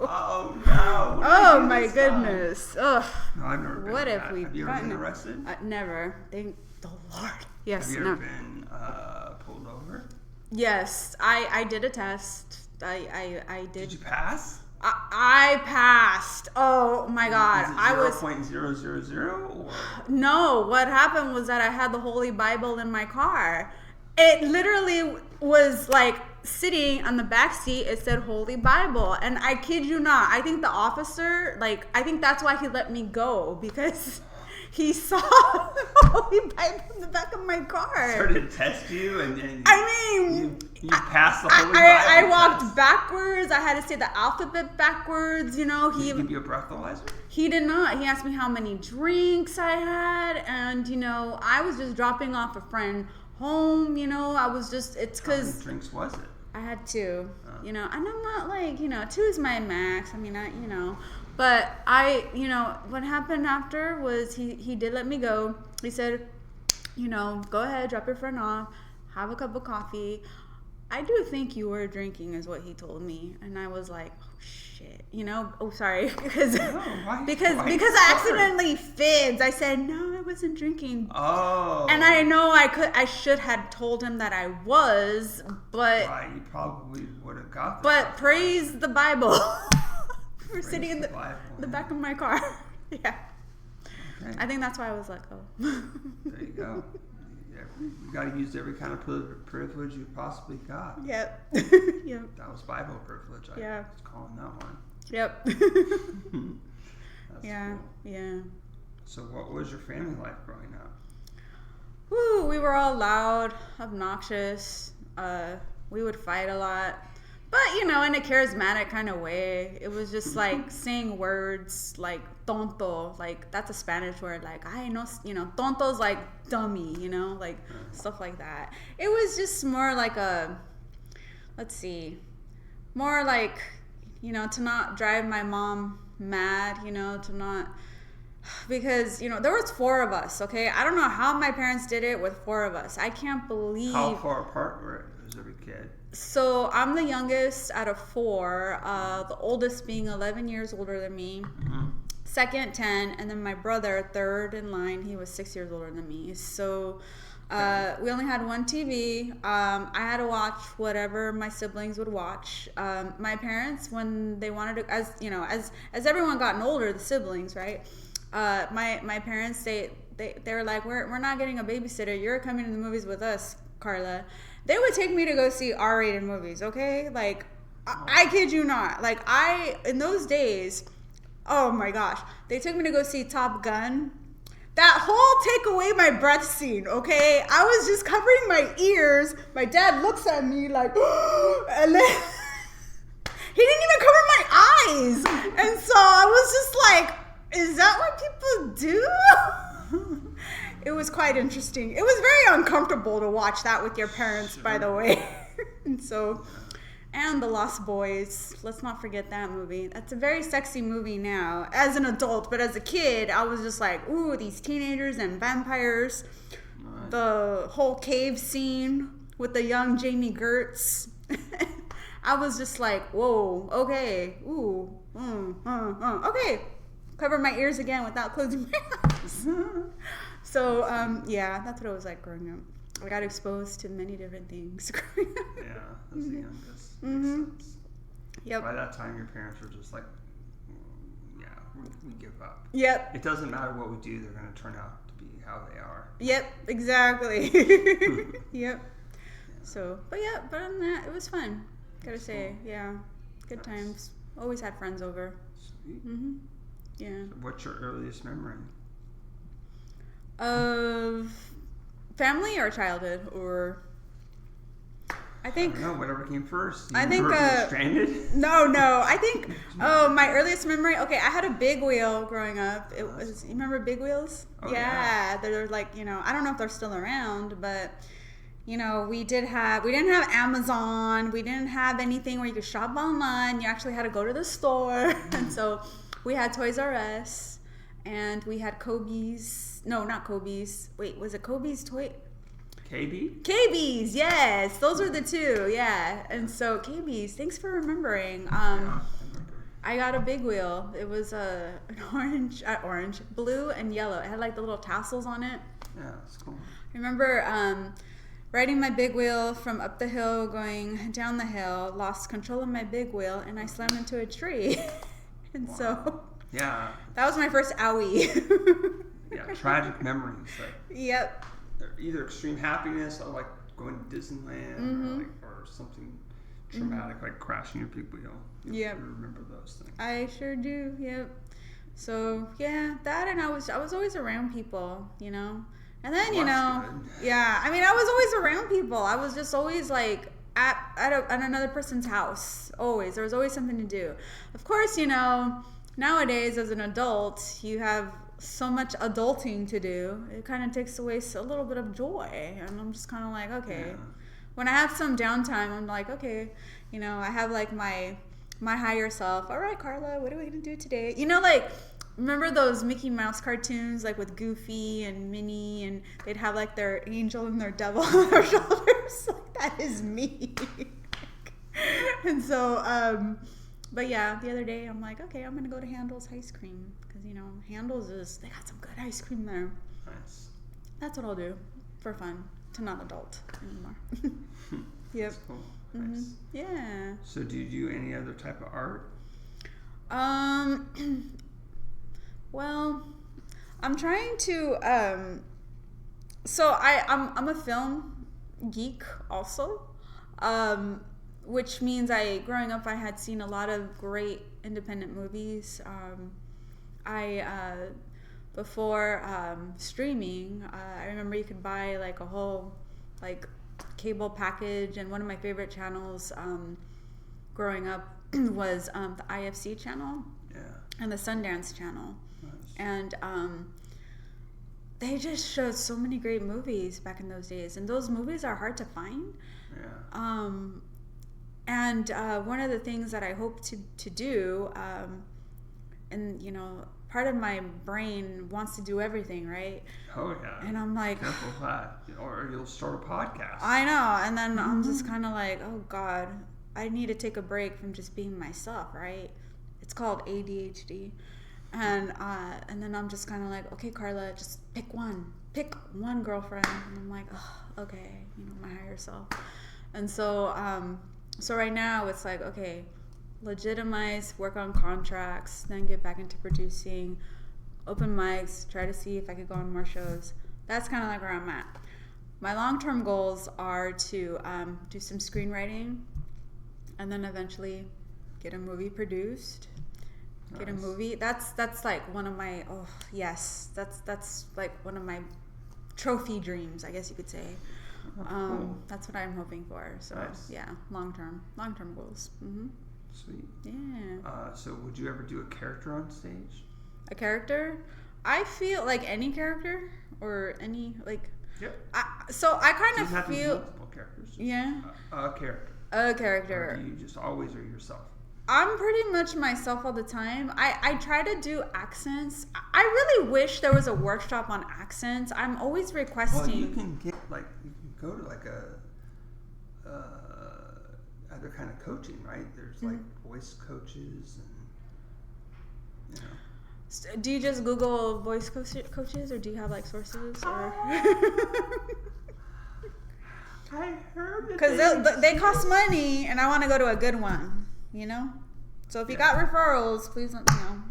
Oh, no. Oh, my goodness. Ugh. No, I've never been. What if we Have you ever been arrested? Never. Thank the Lord. Yes. Have you ever been pulled over? Yes, I did a test. I did. Did you pass? I passed. Oh my God. Was it 0.000 or? No, what happened was that I had the Holy Bible in my car. It literally was like sitting on the back seat. It said Holy Bible, and I kid you not, I think the officer, I think that's why he let me go, because he saw the Holy Bible in the back of my car. Started to test you, and then you passed the Holy Bible. I walked backwards. I had to say the alphabet backwards. Did he give you a breathalyzer? He did not. He asked me how many drinks I had, and I was just dropping off a friend home. I was just. It's because. How many drinks was it? I had 2. And I'm not 2 is my max. I mean, But what happened after was he did let me go. He said, go ahead, drop your friend off, have a cup of coffee. I do think you were drinking, is what he told me, and I was like, oh shit, Oh, sorry, because I accidentally fibbed. I said no, I wasn't drinking. Oh. And I know I should have told him that I was, but you probably would have got. But praise the Bible. We're sitting in the back of my car. Yeah. Okay. I think that's why I was like, oh. There you go. You got to use every kind of privilege you possibly got. Yep. Yep. That was Bible privilege. I was calling that one. Yep. That's yeah. Cool. Yeah. So what was your family life growing up? Woo, we were all loud, obnoxious. We would fight a lot. But, in a charismatic kind of way. It was just like saying words like tonto. Like, that's a Spanish word. Like, I know, tonto's like dummy, like stuff like that. It was just more like more like, to not drive my mom mad, to not, because, there was 4 of us, okay? I don't know how my parents did it with 4 of us. I can't believe. How far apart was every kid? So I'm the youngest out of 4, the oldest being 11 years older than me, second 10, and then my brother, third in line, he was 6 years older than me. So we only had one TV. I had to watch whatever my siblings would watch. My parents, when they wanted to, as everyone gotten older, the siblings, right? My parents, they were like, we're not getting a babysitter. You're coming to the movies with us, Karla. They would take me to go see R-rated movies, okay? Like, I kid you not. Like, in those days, oh my gosh, they took me to go see Top Gun. That whole take away my breath scene, okay? I was just covering my ears. My dad looks at me like, and then he didn't even cover my eyes. And so I was just like, is that what people do? It was quite interesting. It was very uncomfortable to watch that with your parents, by the way. And The Lost Boys. Let's not forget that movie. That's a very sexy movie now, as an adult. But as a kid, I was just like, ooh, these teenagers and vampires. Nice. The whole cave scene with the young Jamie Gertz. I was just like, whoa, okay. Ooh, okay. Cover my ears again without closing my eyes. So, that's what it was like growing up. I got exposed to many different things growing up. Yeah, that's the youngest. Mm-hmm. Makes sense. Yep. By that time, your parents were just like, we give up. Yep. It doesn't matter what we do, they're going to turn out to be how they are. Yep, exactly. Yep. Yeah. So, but other than that, it was fun. Gotta say, cool. Yeah. Good times. Always had friends over. Sweet. Mm-hmm. Yeah. So what's your earliest memory? Of family or childhood, or I think I don't know, whatever came first. I think stranded? No. I think my earliest memory. Okay, I had a big wheel growing up. It was, you remember big wheels? Oh, yeah. They're like, I don't know if they're still around, but we didn't have Amazon. We didn't have anything where you could shop online. You actually had to go to the store. And so we had Toys R Us, and we had Kobe's. No, not Kobe's. Wait, was it Kobe's toy? KB? KB's, yes. Those were the 2, yeah. And so KB's, thanks for remembering. I remember. I got a big wheel. It was an orange, blue and yellow. It had like the little tassels on it. Yeah, it's cool. I remember riding my big wheel from up the hill, going down the hill, lost control of my big wheel, and I slammed into a tree. And so that was my first owie. Yeah, tragic memories. Like, yep. Either extreme happiness, or like going to Disneyland, or something traumatic, like crashing your big wheel. Yeah. Remember those things. I sure do. Yep. So that, and I was always around people, And then good. Yeah. I mean, I was always around people. I was just always like at another person's house. Always. There was always something to do. Of course, nowadays as an adult, you have so much adulting to do. It kind of takes away a little bit of joy, and I'm just kind of like, okay. When I have some downtime, I'm like, okay, I have like my my higher self. All right, Karla, what are we gonna do today? You know, like, remember those Mickey Mouse cartoons, like with Goofy and Minnie, and they'd have like their angel and their devil on their shoulders. Like, that is me. And so, but yeah, the other day I'm like, okay, I'm gonna go to Handel's Ice Cream because Handel's they got some good ice cream there. Nice. That's what I'll do for fun. To not adult anymore. Yep. That's cool. Nice. Yeah. So do you do any other type of art? Well, I'm trying to. So I'm a film geek also, which means growing up I had seen a lot of great independent movies. Before streaming, I remember you could buy like a whole like cable package, and one of my favorite channels growing up was the IFC channel and the Sundance channel. Nice. And they just showed so many great movies back in those days, and those movies are hard to find. And one of the things that I hope to do, and part of my brain wants to do everything, right? Oh yeah. And I'm like, careful with that, or you'll start a podcast. I know. And then I'm just kind of like, oh God, I need to take a break from just being myself, right? It's called ADHD. And then I'm just kind of like, okay, Karla, just pick one girlfriend. And I'm like, oh, okay, my higher self. And so right now it's like, okay, legitimize, work on contracts, then get back into producing, open mics, try to see if I could go on more shows. That's kind of like where I'm at. My long-term goals are to do some screenwriting, and then eventually get a movie produced. Nice. Get a movie. That's like one of my that's like one of my trophy dreams, I guess you could say. Cool. That's what I'm hoping for. So nice. Yeah, long-term goals. Mm-hmm. Sweet. Yeah. So would you ever do a character on stage? A character? I feel like any character or any like. Yep. So I kind of feel. feel. Multiple characters. Yeah. A character. A character. Or do you just always are yourself? I'm pretty much myself all the time. I try to do accents. I really wish there was a workshop on accents. I'm always requesting. Well, you can get you can go to like a other kind of coaching, right? There's like voice coaches and Do you just Google voice coaches, or do you have like sources? Or I heard because they cost money, and I want to go to a good one. So if you got referrals, please let me know.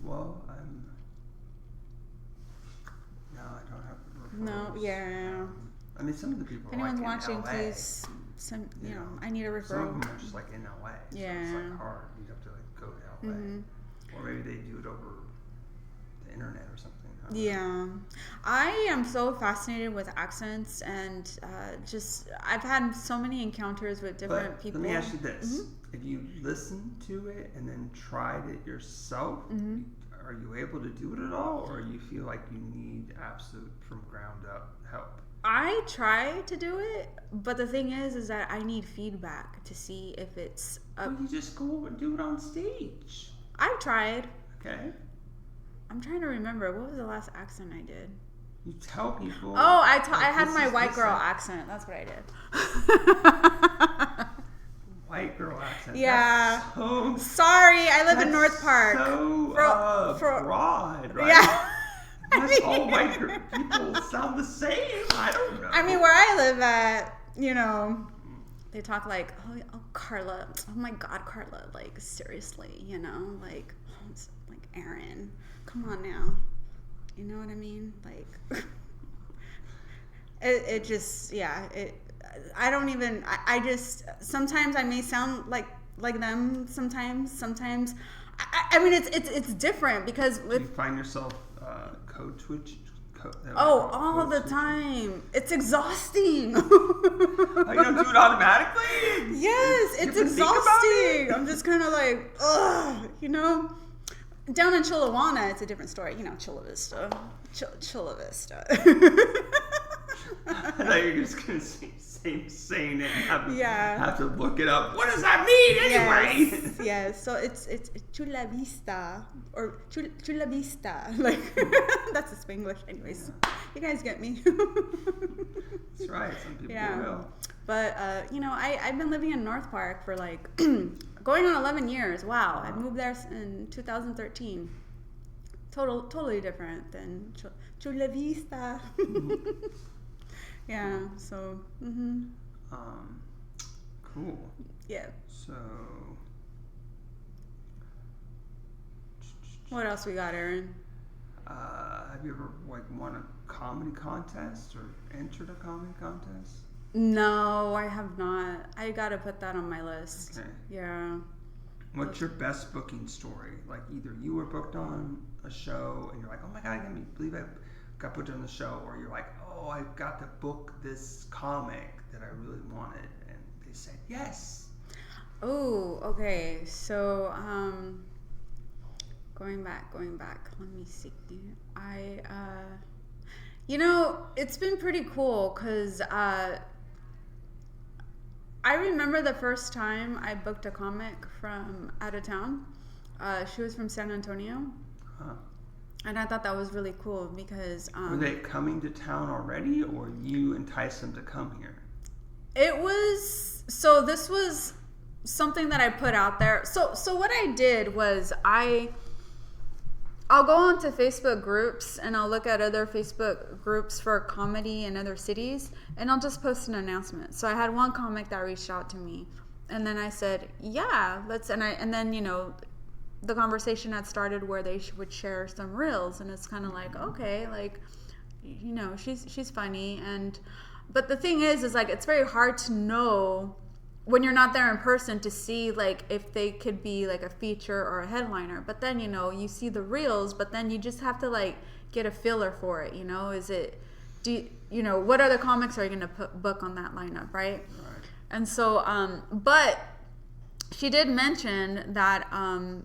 Well, no, I don't have referrals. No, yeah. I mean, some of the people. If anyone's watching, in LA, please send. I need a referral. Some of them are just like in LA. So yeah. it's like hard. You have to like go to LA, or maybe they do it over the internet or something. Yeah, I am so fascinated with accents, and I've had so many encounters with different people. Let me ask you this: if you listened to it and then tried it yourself, are you able to do it at all, or you feel like you need absolute from ground up help? I try to do it, but the thing is that I need feedback to see if it's. Well, you just go and do it on stage. I've tried. Okay. I'm trying to remember. What was the last accent I did? You tell people. Oh, I had my white girl accent. That's what I did. White girl accent. Yeah. So, sorry, I live in North Park. So broad, right? Yeah. That's all white girl people sound the same. I don't know. I mean, where I live at, they talk like, oh, Karla. Oh my God, Karla. Like, seriously, like Aaron. Come on now. You know what I mean? Like, it just, I don't even, I just, sometimes I may sound like them sometimes. I mean, it's different because do you find yourself code switch? All the time. It's exhausting. You don't do it automatically? Yes, it's exhausting. I'm just kind of like, ugh, Down in Chihuahua, it's a different story. Chula Vista. Chula Vista. I thought you were just going to saying it and have to look it up. What does that mean anyway? Yes. So it's chula vista or chula vista. Like that's a Spanglish, anyways. You guys get me. That's right. Some people will. But I've been living in North Park for like going on 11 years. Wow. I moved there in 2013. Totally different than Chula Vista. Yeah, so cool. Yeah. So what else we got, Aaron? Have you ever won a comedy contest or entered a comedy contest? No, I have not. I gotta put that on my list. Okay. Yeah. What's your best booking story? Like either you were booked on a show and you're like, oh my God, I can't believe I got booked on the show, or you're like, oh, I got to book this comic that I really wanted, and they said yes. Oh, okay. So, going back. Let me see. It's been pretty cool because I remember the first time I booked a comic from out of town. She was from San Antonio. Huh. And I thought that was really cool because... were they coming to town already, or you enticed them to come here? It was... So this was something that I put out there. So what I did was I'll go onto Facebook groups and I'll look at other Facebook groups for comedy in other cities, and I'll just post an announcement. So I had one comic that reached out to me, and then I said, yeah, let's... And then, the conversation had started where they would share some reels, and it's kind of like, okay, like, she's funny, but the thing is like it's very hard to know when you're not there in person to see like if they could be like a feature or a headliner. But then you see the reels, but then you just have to like get a feeler for it. What other comics are you gonna book on that lineup, right? And so but she did mention that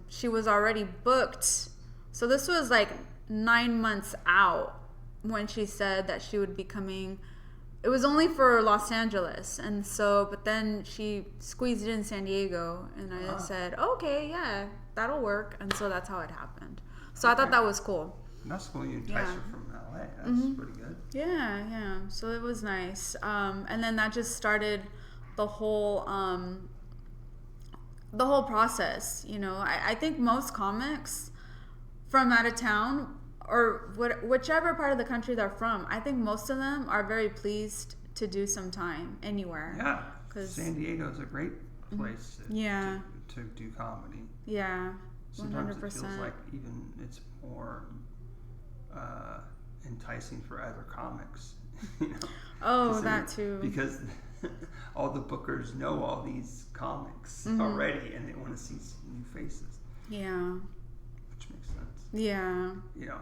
she was already booked. So this was like 9 months out when she said that she would be coming. It was only for Los Angeles. And so, but then she squeezed it in San Diego. And I said, okay, yeah, that'll work. And so that's how it happened. So I thought that was cool. That's cool. You enticed her from LA. That's pretty good. Yeah. So it was nice. And then that just started the whole process. I think most comics from out of town or whichever part of the country they're from, I think most of them are very pleased to do some time anywhere. Yeah, because San Diego is a great place to do comedy. Yeah, 100%. Sometimes it feels like even it's more enticing for other comics. Oh, that too. Because all the bookers know all these comics already, and they want to see new faces. Yeah. Which makes sense. Yeah.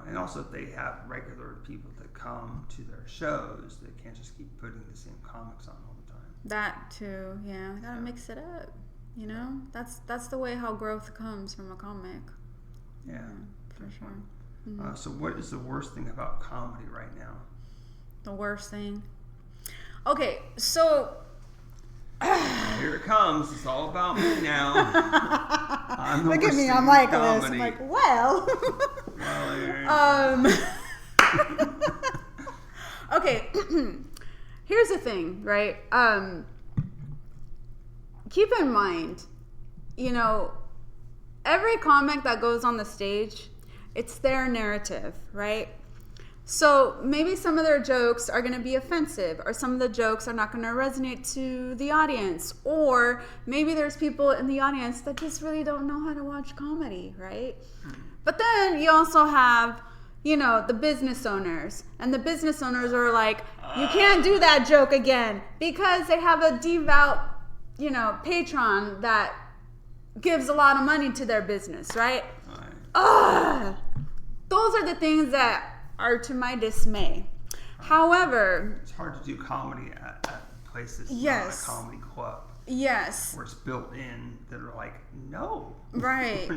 And also if they have regular people that come to their shows, they can't just keep putting the same comics on all the time. That too, yeah. Gotta mix it up. That's the way how growth comes from a comic. Yeah, for sure. So what is the worst thing about comedy right now? The worst thing? Okay, so here it comes. It's all about me now. Look at me, I'm like this. I'm like, well. Okay, here's the thing, right? Keep in mind, every comic that goes on the stage, it's their narrative, right? So maybe some of their jokes are going to be offensive, or some of the jokes are not going to resonate to the audience, or maybe there's people in the audience that just really don't know how to watch comedy, right? But then you also have, the business owners, and the business owners are like, you can't do that joke again because they have a devout, patron that gives a lot of money to their business, right? Those are the things that are to my dismay. However, it's hard to do comedy at places yes, not a comedy club. Yes. Where it's built in that are like, no. Right.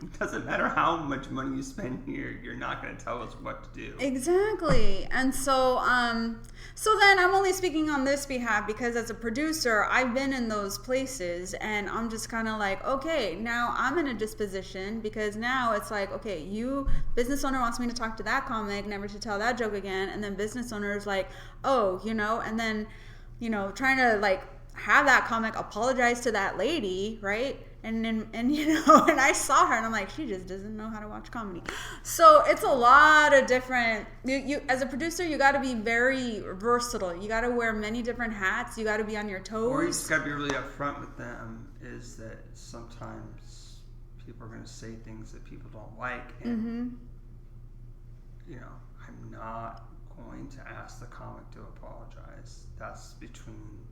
It doesn't matter how much money you spend here, you're not going to tell us what to do. Exactly. And so So then I'm only speaking on this behalf because as a producer, I've been in those places and I'm just kind of like, okay, now I'm in a disposition because now it's like, okay, you business owner wants me to talk to that comic, never to tell that joke again. And then business owner is like, oh, and then, trying to like have that comic apologize to that lady, right? And I saw her and I'm like, she just doesn't know how to watch comedy. So it's a lot of different, you as a producer, you got to be very versatile. You got to wear many different hats. You got to be on your toes. Or you just got to be really upfront with them, is that sometimes people are going to say things that people don't like. And, I'm not going to ask the comic to apologize. That's between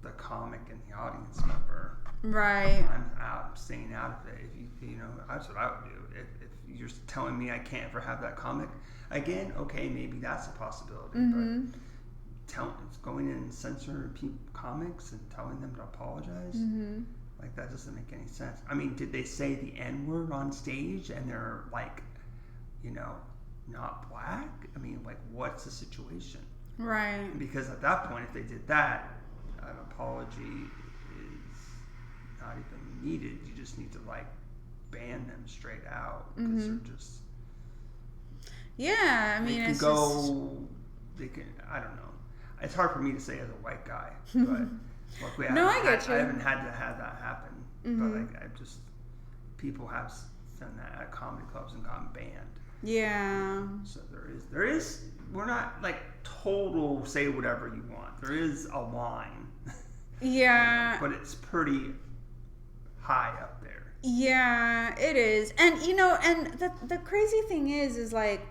the comic and the audience member. Right. I'm staying out of it. If you that's what I would do. If you're telling me I can't ever have that comic again, okay, maybe that's a possibility. But going in and censoring comics and telling them to apologize, like that doesn't make any sense. I mean, did they say the N-word on stage and they're like, not black? I mean, like, what's the situation? Right. Because at that point, if they did that, an apology is not even needed. You just need to like ban them straight out because they're just. Yeah, I mean, they can. I don't know. It's hard for me to say as a white guy, but luckily I haven't had to have that happen. But I just people have done that at comedy clubs and gotten banned. Yeah. So there is. We're not like total say whatever you want. There is a line. Yeah. But it's pretty high up there. Yeah, it is. And, and the crazy thing is like,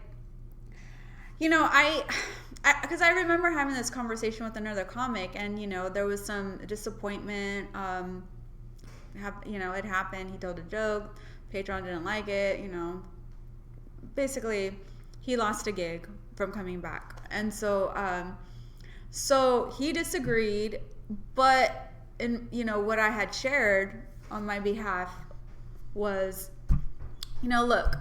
because I remember having this conversation with another comic and, there was some disappointment. It happened. He told a joke. Patron didn't like it, Basically, he lost a gig from coming back. And so he disagreed. But what I had shared on my behalf was, look,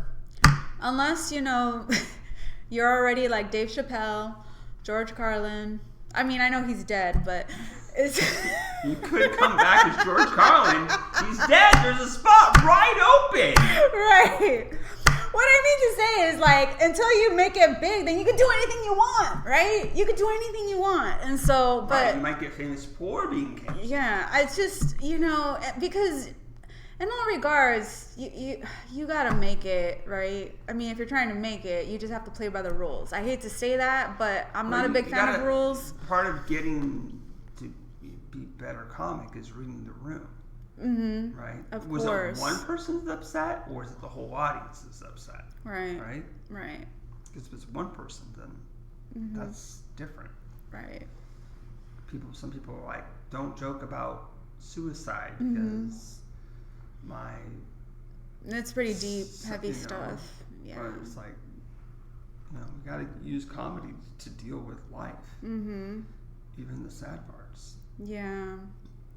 unless you're already like Dave Chappelle, George Carlin. I mean, I know he's dead, but it's you could come back as George Carlin. He's dead. There's a spot right open. Right. What I mean to say is, like, until you make it big, then you can do anything you want, right? You can do anything you want. And so, but... Right, you might get famous for being canceled. Yeah, it's just, because in all regards, you gotta make it, right? I mean, if you're trying to make it, you just have to play by the rules. I hate to say that, but I'm not a big fan of rules. Part of getting to be better comic is reading the room. Right? Of was course. it one person that's upset, or is it the whole audience that's upset? Right. Right? Because if it's one person, then that's different. Right. Some people are like, don't joke about suicide because it's pretty deep, heavy stuff. Yeah. But it's like, we got to use comedy to deal with life. Even the sad parts. Yeah.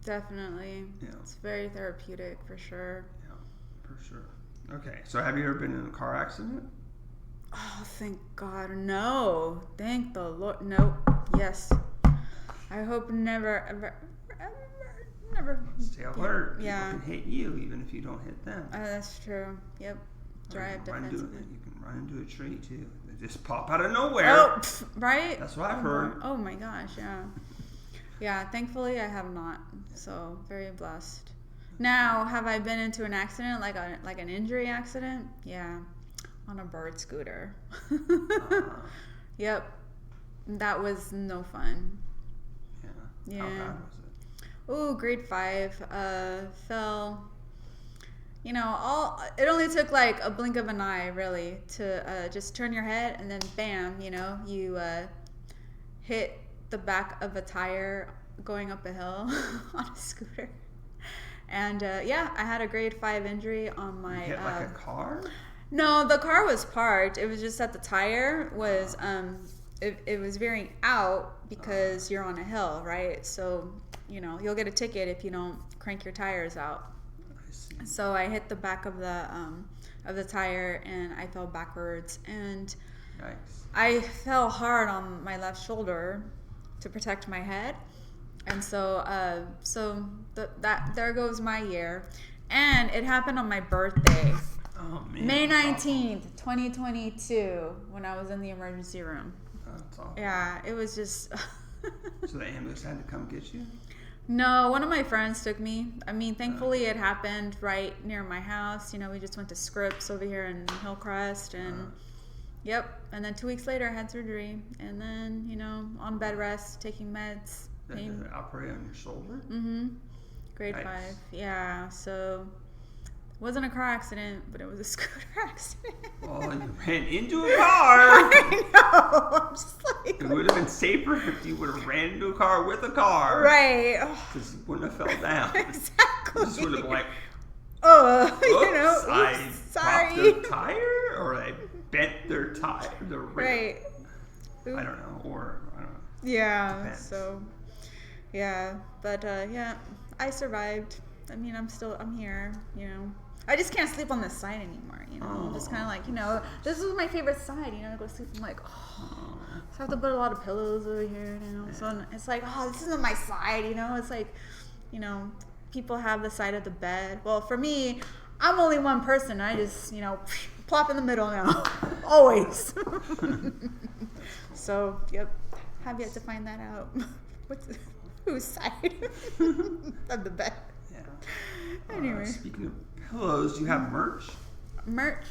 Definitely. Yeah. It's very therapeutic for sure. Yeah, for sure. Okay, so have you ever been in a car accident? Oh, thank God. No. Thank the Lord. Nope. Yes. I hope never, ever, never. Stay alert. Yeah. People can hit you even if you don't hit them. That's true. Yep. Drive defensively. You can run into a tree too. They just pop out of nowhere. Oh, right? That's what I've heard. Oh my gosh, yeah. Yeah, thankfully I have not. So, very blessed. Now, have I been into an accident, like an injury accident? Yeah, on a bird scooter. Yep. That was no fun. Yeah. How bad was it? Ooh, grade 5. Fell. It only took like a blink of an eye, really, to just turn your head and then bam, you hit the back of a tire going up a hill on a scooter. And I had a grade 5 injury on my... You hit like a car? No, the car was parked. It was just that the tire was... It was veering out because you're on a hill, right? So, you'll get a ticket if you don't crank your tires out. I see. So I hit the back of the tire and I fell backwards and Yikes. I fell hard on my left shoulder to protect my head. And so, there goes my year. And it happened on my birthday. Oh, man. May 19th, 2022, when I was in the emergency room. That's awful. Yeah, it was just... So the ambulance had to come get you? No, one of my friends took me. I mean, thankfully it happened right near my house. We just went to Scripps over here in Hillcrest, and yep. And then 2 weeks later I had surgery, and then, on bed rest, taking meds. Then the operate on your shoulder? Mm-hmm. Grade Nice. 5. Yeah, so it wasn't a car accident, but it was a scooter accident. Well, you ran into a car. I know. I'm just like... It would have been safer if you would have ran into a car with a car. Right. Because you wouldn't have fell down. Exactly. You just would have been like, oops, I sorry. popped their tire, or I bent their tire, the rim. Right. I don't know, or I don't know. Yeah. Depends. So, yeah, but yeah, I survived. I mean, I'm here. I just can't sleep on this side anymore. I'm just kind of like, this is my favorite side. I go to sleep. I'm like, so I have to put a lot of pillows over here. Yeah. So it's like, this isn't my side. It's like, people have the side of the bed. Well, for me, I'm only one person. I just, plop in the middle now, always. So, yep, have yet to find that out. Whose side of the bed? Yeah. Anyway. Speaking of pillows, do you have merch? Merch,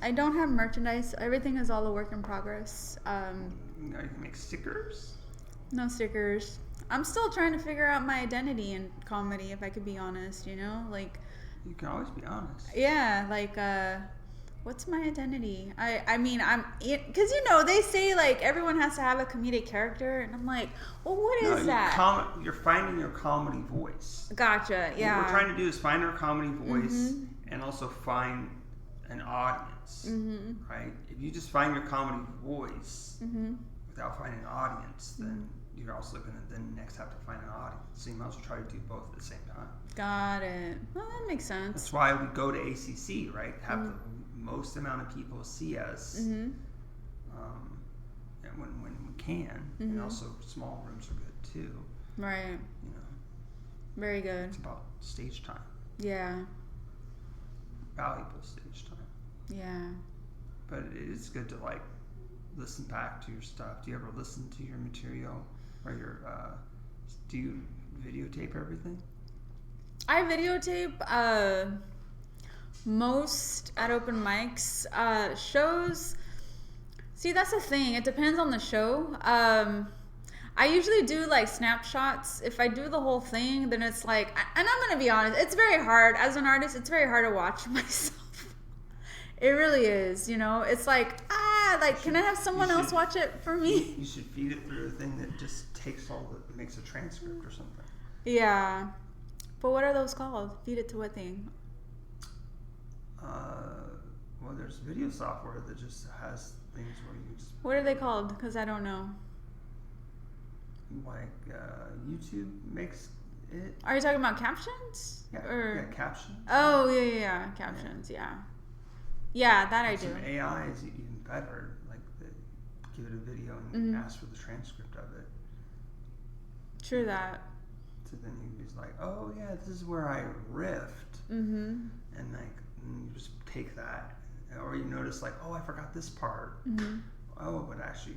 I don't have merchandise. Everything is all a work in progress. You can make stickers? No stickers. I'm still trying to figure out my identity in comedy, if I could be honest, like... You can always be honest. Yeah, like, what's my identity? I mean, because, they say, like, everyone has to have a comedic character, and I'm like, well, what is that? You're finding your comedy voice. Gotcha, yeah. What we're trying to do is find our comedy voice and also find an audience, right? If you just find your comedy voice without finding an audience, then you're also going to then next have to find an audience. So you might as well try to do both at the same time. Got it. Well, that makes sense. That's why we go to ACC, right? Have the most amount of people see us and when we can. And also small rooms are good too. Right. Very good. It's about stage time. Yeah. Valuable stage time. Yeah. But it is good to like listen back to your stuff. Do you ever listen to your material or do you videotape everything? I videotape most at open mics. Shows, see, that's the thing. It depends on the show. I usually do like snapshots. If I do the whole thing, then it's like, and I'm going to be honest, it's very hard. As an artist, it's very hard to watch myself. It really is, It's like, can I have someone else watch it for me? You should feed it through a thing that just takes makes a transcript or something. Yeah. But what are those called? Feed it to what thing? Well, there's video software that just has things where you just... What are they called? Because I don't know. Like, YouTube makes it... Are you talking about captions? Yeah, captions. Oh, yeah. Captions, yeah. Yeah, that I do. Some AI is even better. Like, give it a video and ask for the transcript of it. True that. So then you just like, oh yeah, this is where I riffed. And you just take that. Or you notice like, oh, I forgot this part. Oh, but actually,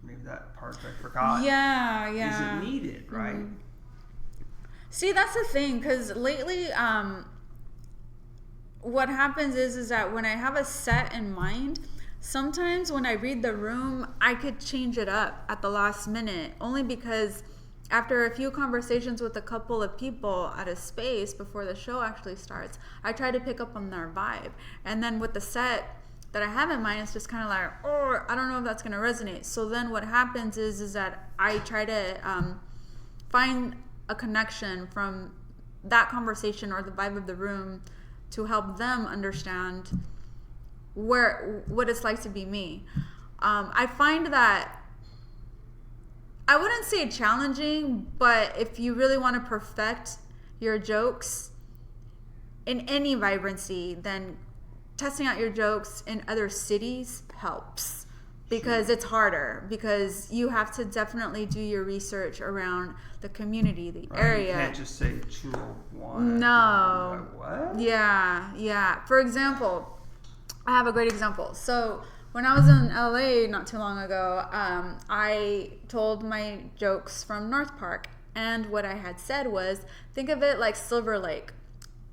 maybe that part I forgot. Yeah. Isn't needed, right? See, that's the thing, because lately, what happens is that when I have a set in mind, sometimes when I read the room, I could change it up at the last minute, only because after a few conversations with a couple of people at a space before the show actually starts, I try to pick up on their vibe. And then with the set that I have in mind, it's just kind of like, oh, I don't know if that's going to resonate. So then what happens is that I try to find a connection from that conversation or the vibe of the room to help them understand what it's like to be me. I find that, I wouldn't say challenging, but if you really want to perfect your jokes in any vibrancy, then testing out your jokes in other cities helps. because it's harder, because you have to definitely do your research around the community, the area. You can't just say Tijuana. No. Like, what? Yeah. For example, I have a great example. So when I was in LA not too long ago, I told my jokes from North Park, and what I had said was, think of it like Silver Lake.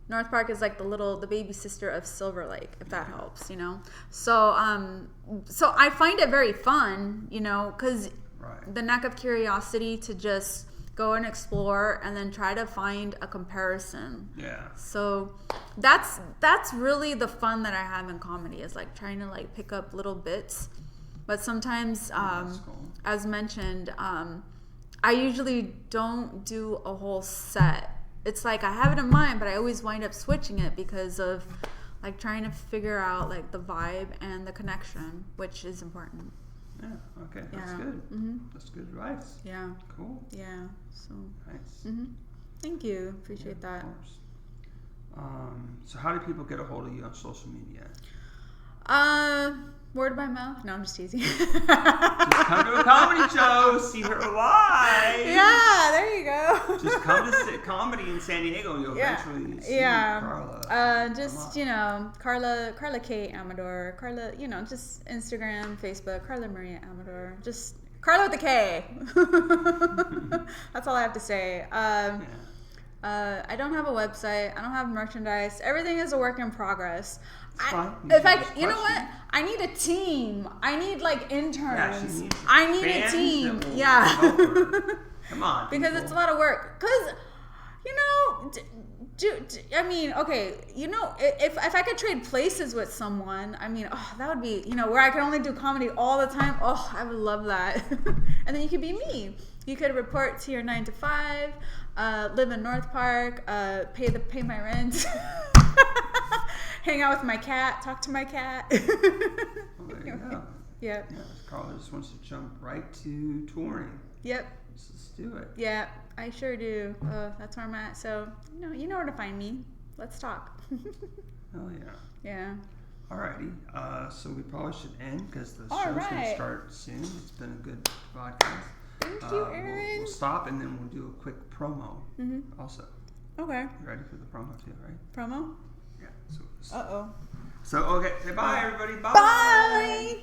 North Park is like the baby sister of Silver Lake, if that helps, you know. So I find it very fun, you know, because the knack of curiosity to just go and explore and then try to find a comparison. Yeah. So that's really the fun that I have in comedy, is like trying to like pick up little bits. But sometimes, cool. as mentioned, I usually don't do a whole set. It's like I have it in mind, but I always wind up switching it because of like trying to figure out like the vibe and the connection, which is important. Yeah. Okay. That's good. Mm-hmm. That's good advice. Yeah. Cool. Yeah. So. Nice. Mm-hmm. Thank you. Appreciate that. Of course. So how do people get a hold of you on social media? Word by mouth. No, I'm just teasing. Just come to a comedy show, see her live. Yeah, there you go. Just come to comedy in San Diego, and you'll eventually see Karla. Just Karla K Amador. Karla, you know, just Instagram, Facebook, Karla Maria Amador. Just Karla with a K. That's all I have to say. I don't have a website. I don't have merchandise. Everything is a work in progress. You know what? I need a team. I need like interns. I need a team. Yeah. Come on. Because it's a lot of work. Because, you know, I mean, okay, you know, if I could trade places with someone, I mean, that would be, you know, where I could only do comedy all the time. Oh, I would love that. And then you could be me. You could report to your 9 to 5, live in North Park, pay my rent, hang out with my cat, talk to my cat. Well, there you go. Yep. Yeah, Karla just wants to jump right to touring. Yep. Let's do it. Yeah, I sure do. That's where I'm at. So, you know where to find me. Let's talk. Hell yeah. Yeah. Alrighty. So we probably should end because the show's going to start soon. It's been a good podcast. Thank you, Aaron. We'll stop and then we'll do a quick promo also. Okay. You ready for the promo too, right? Promo? Yeah. Uh-oh. So, okay. Say bye, everybody. Bye. Bye.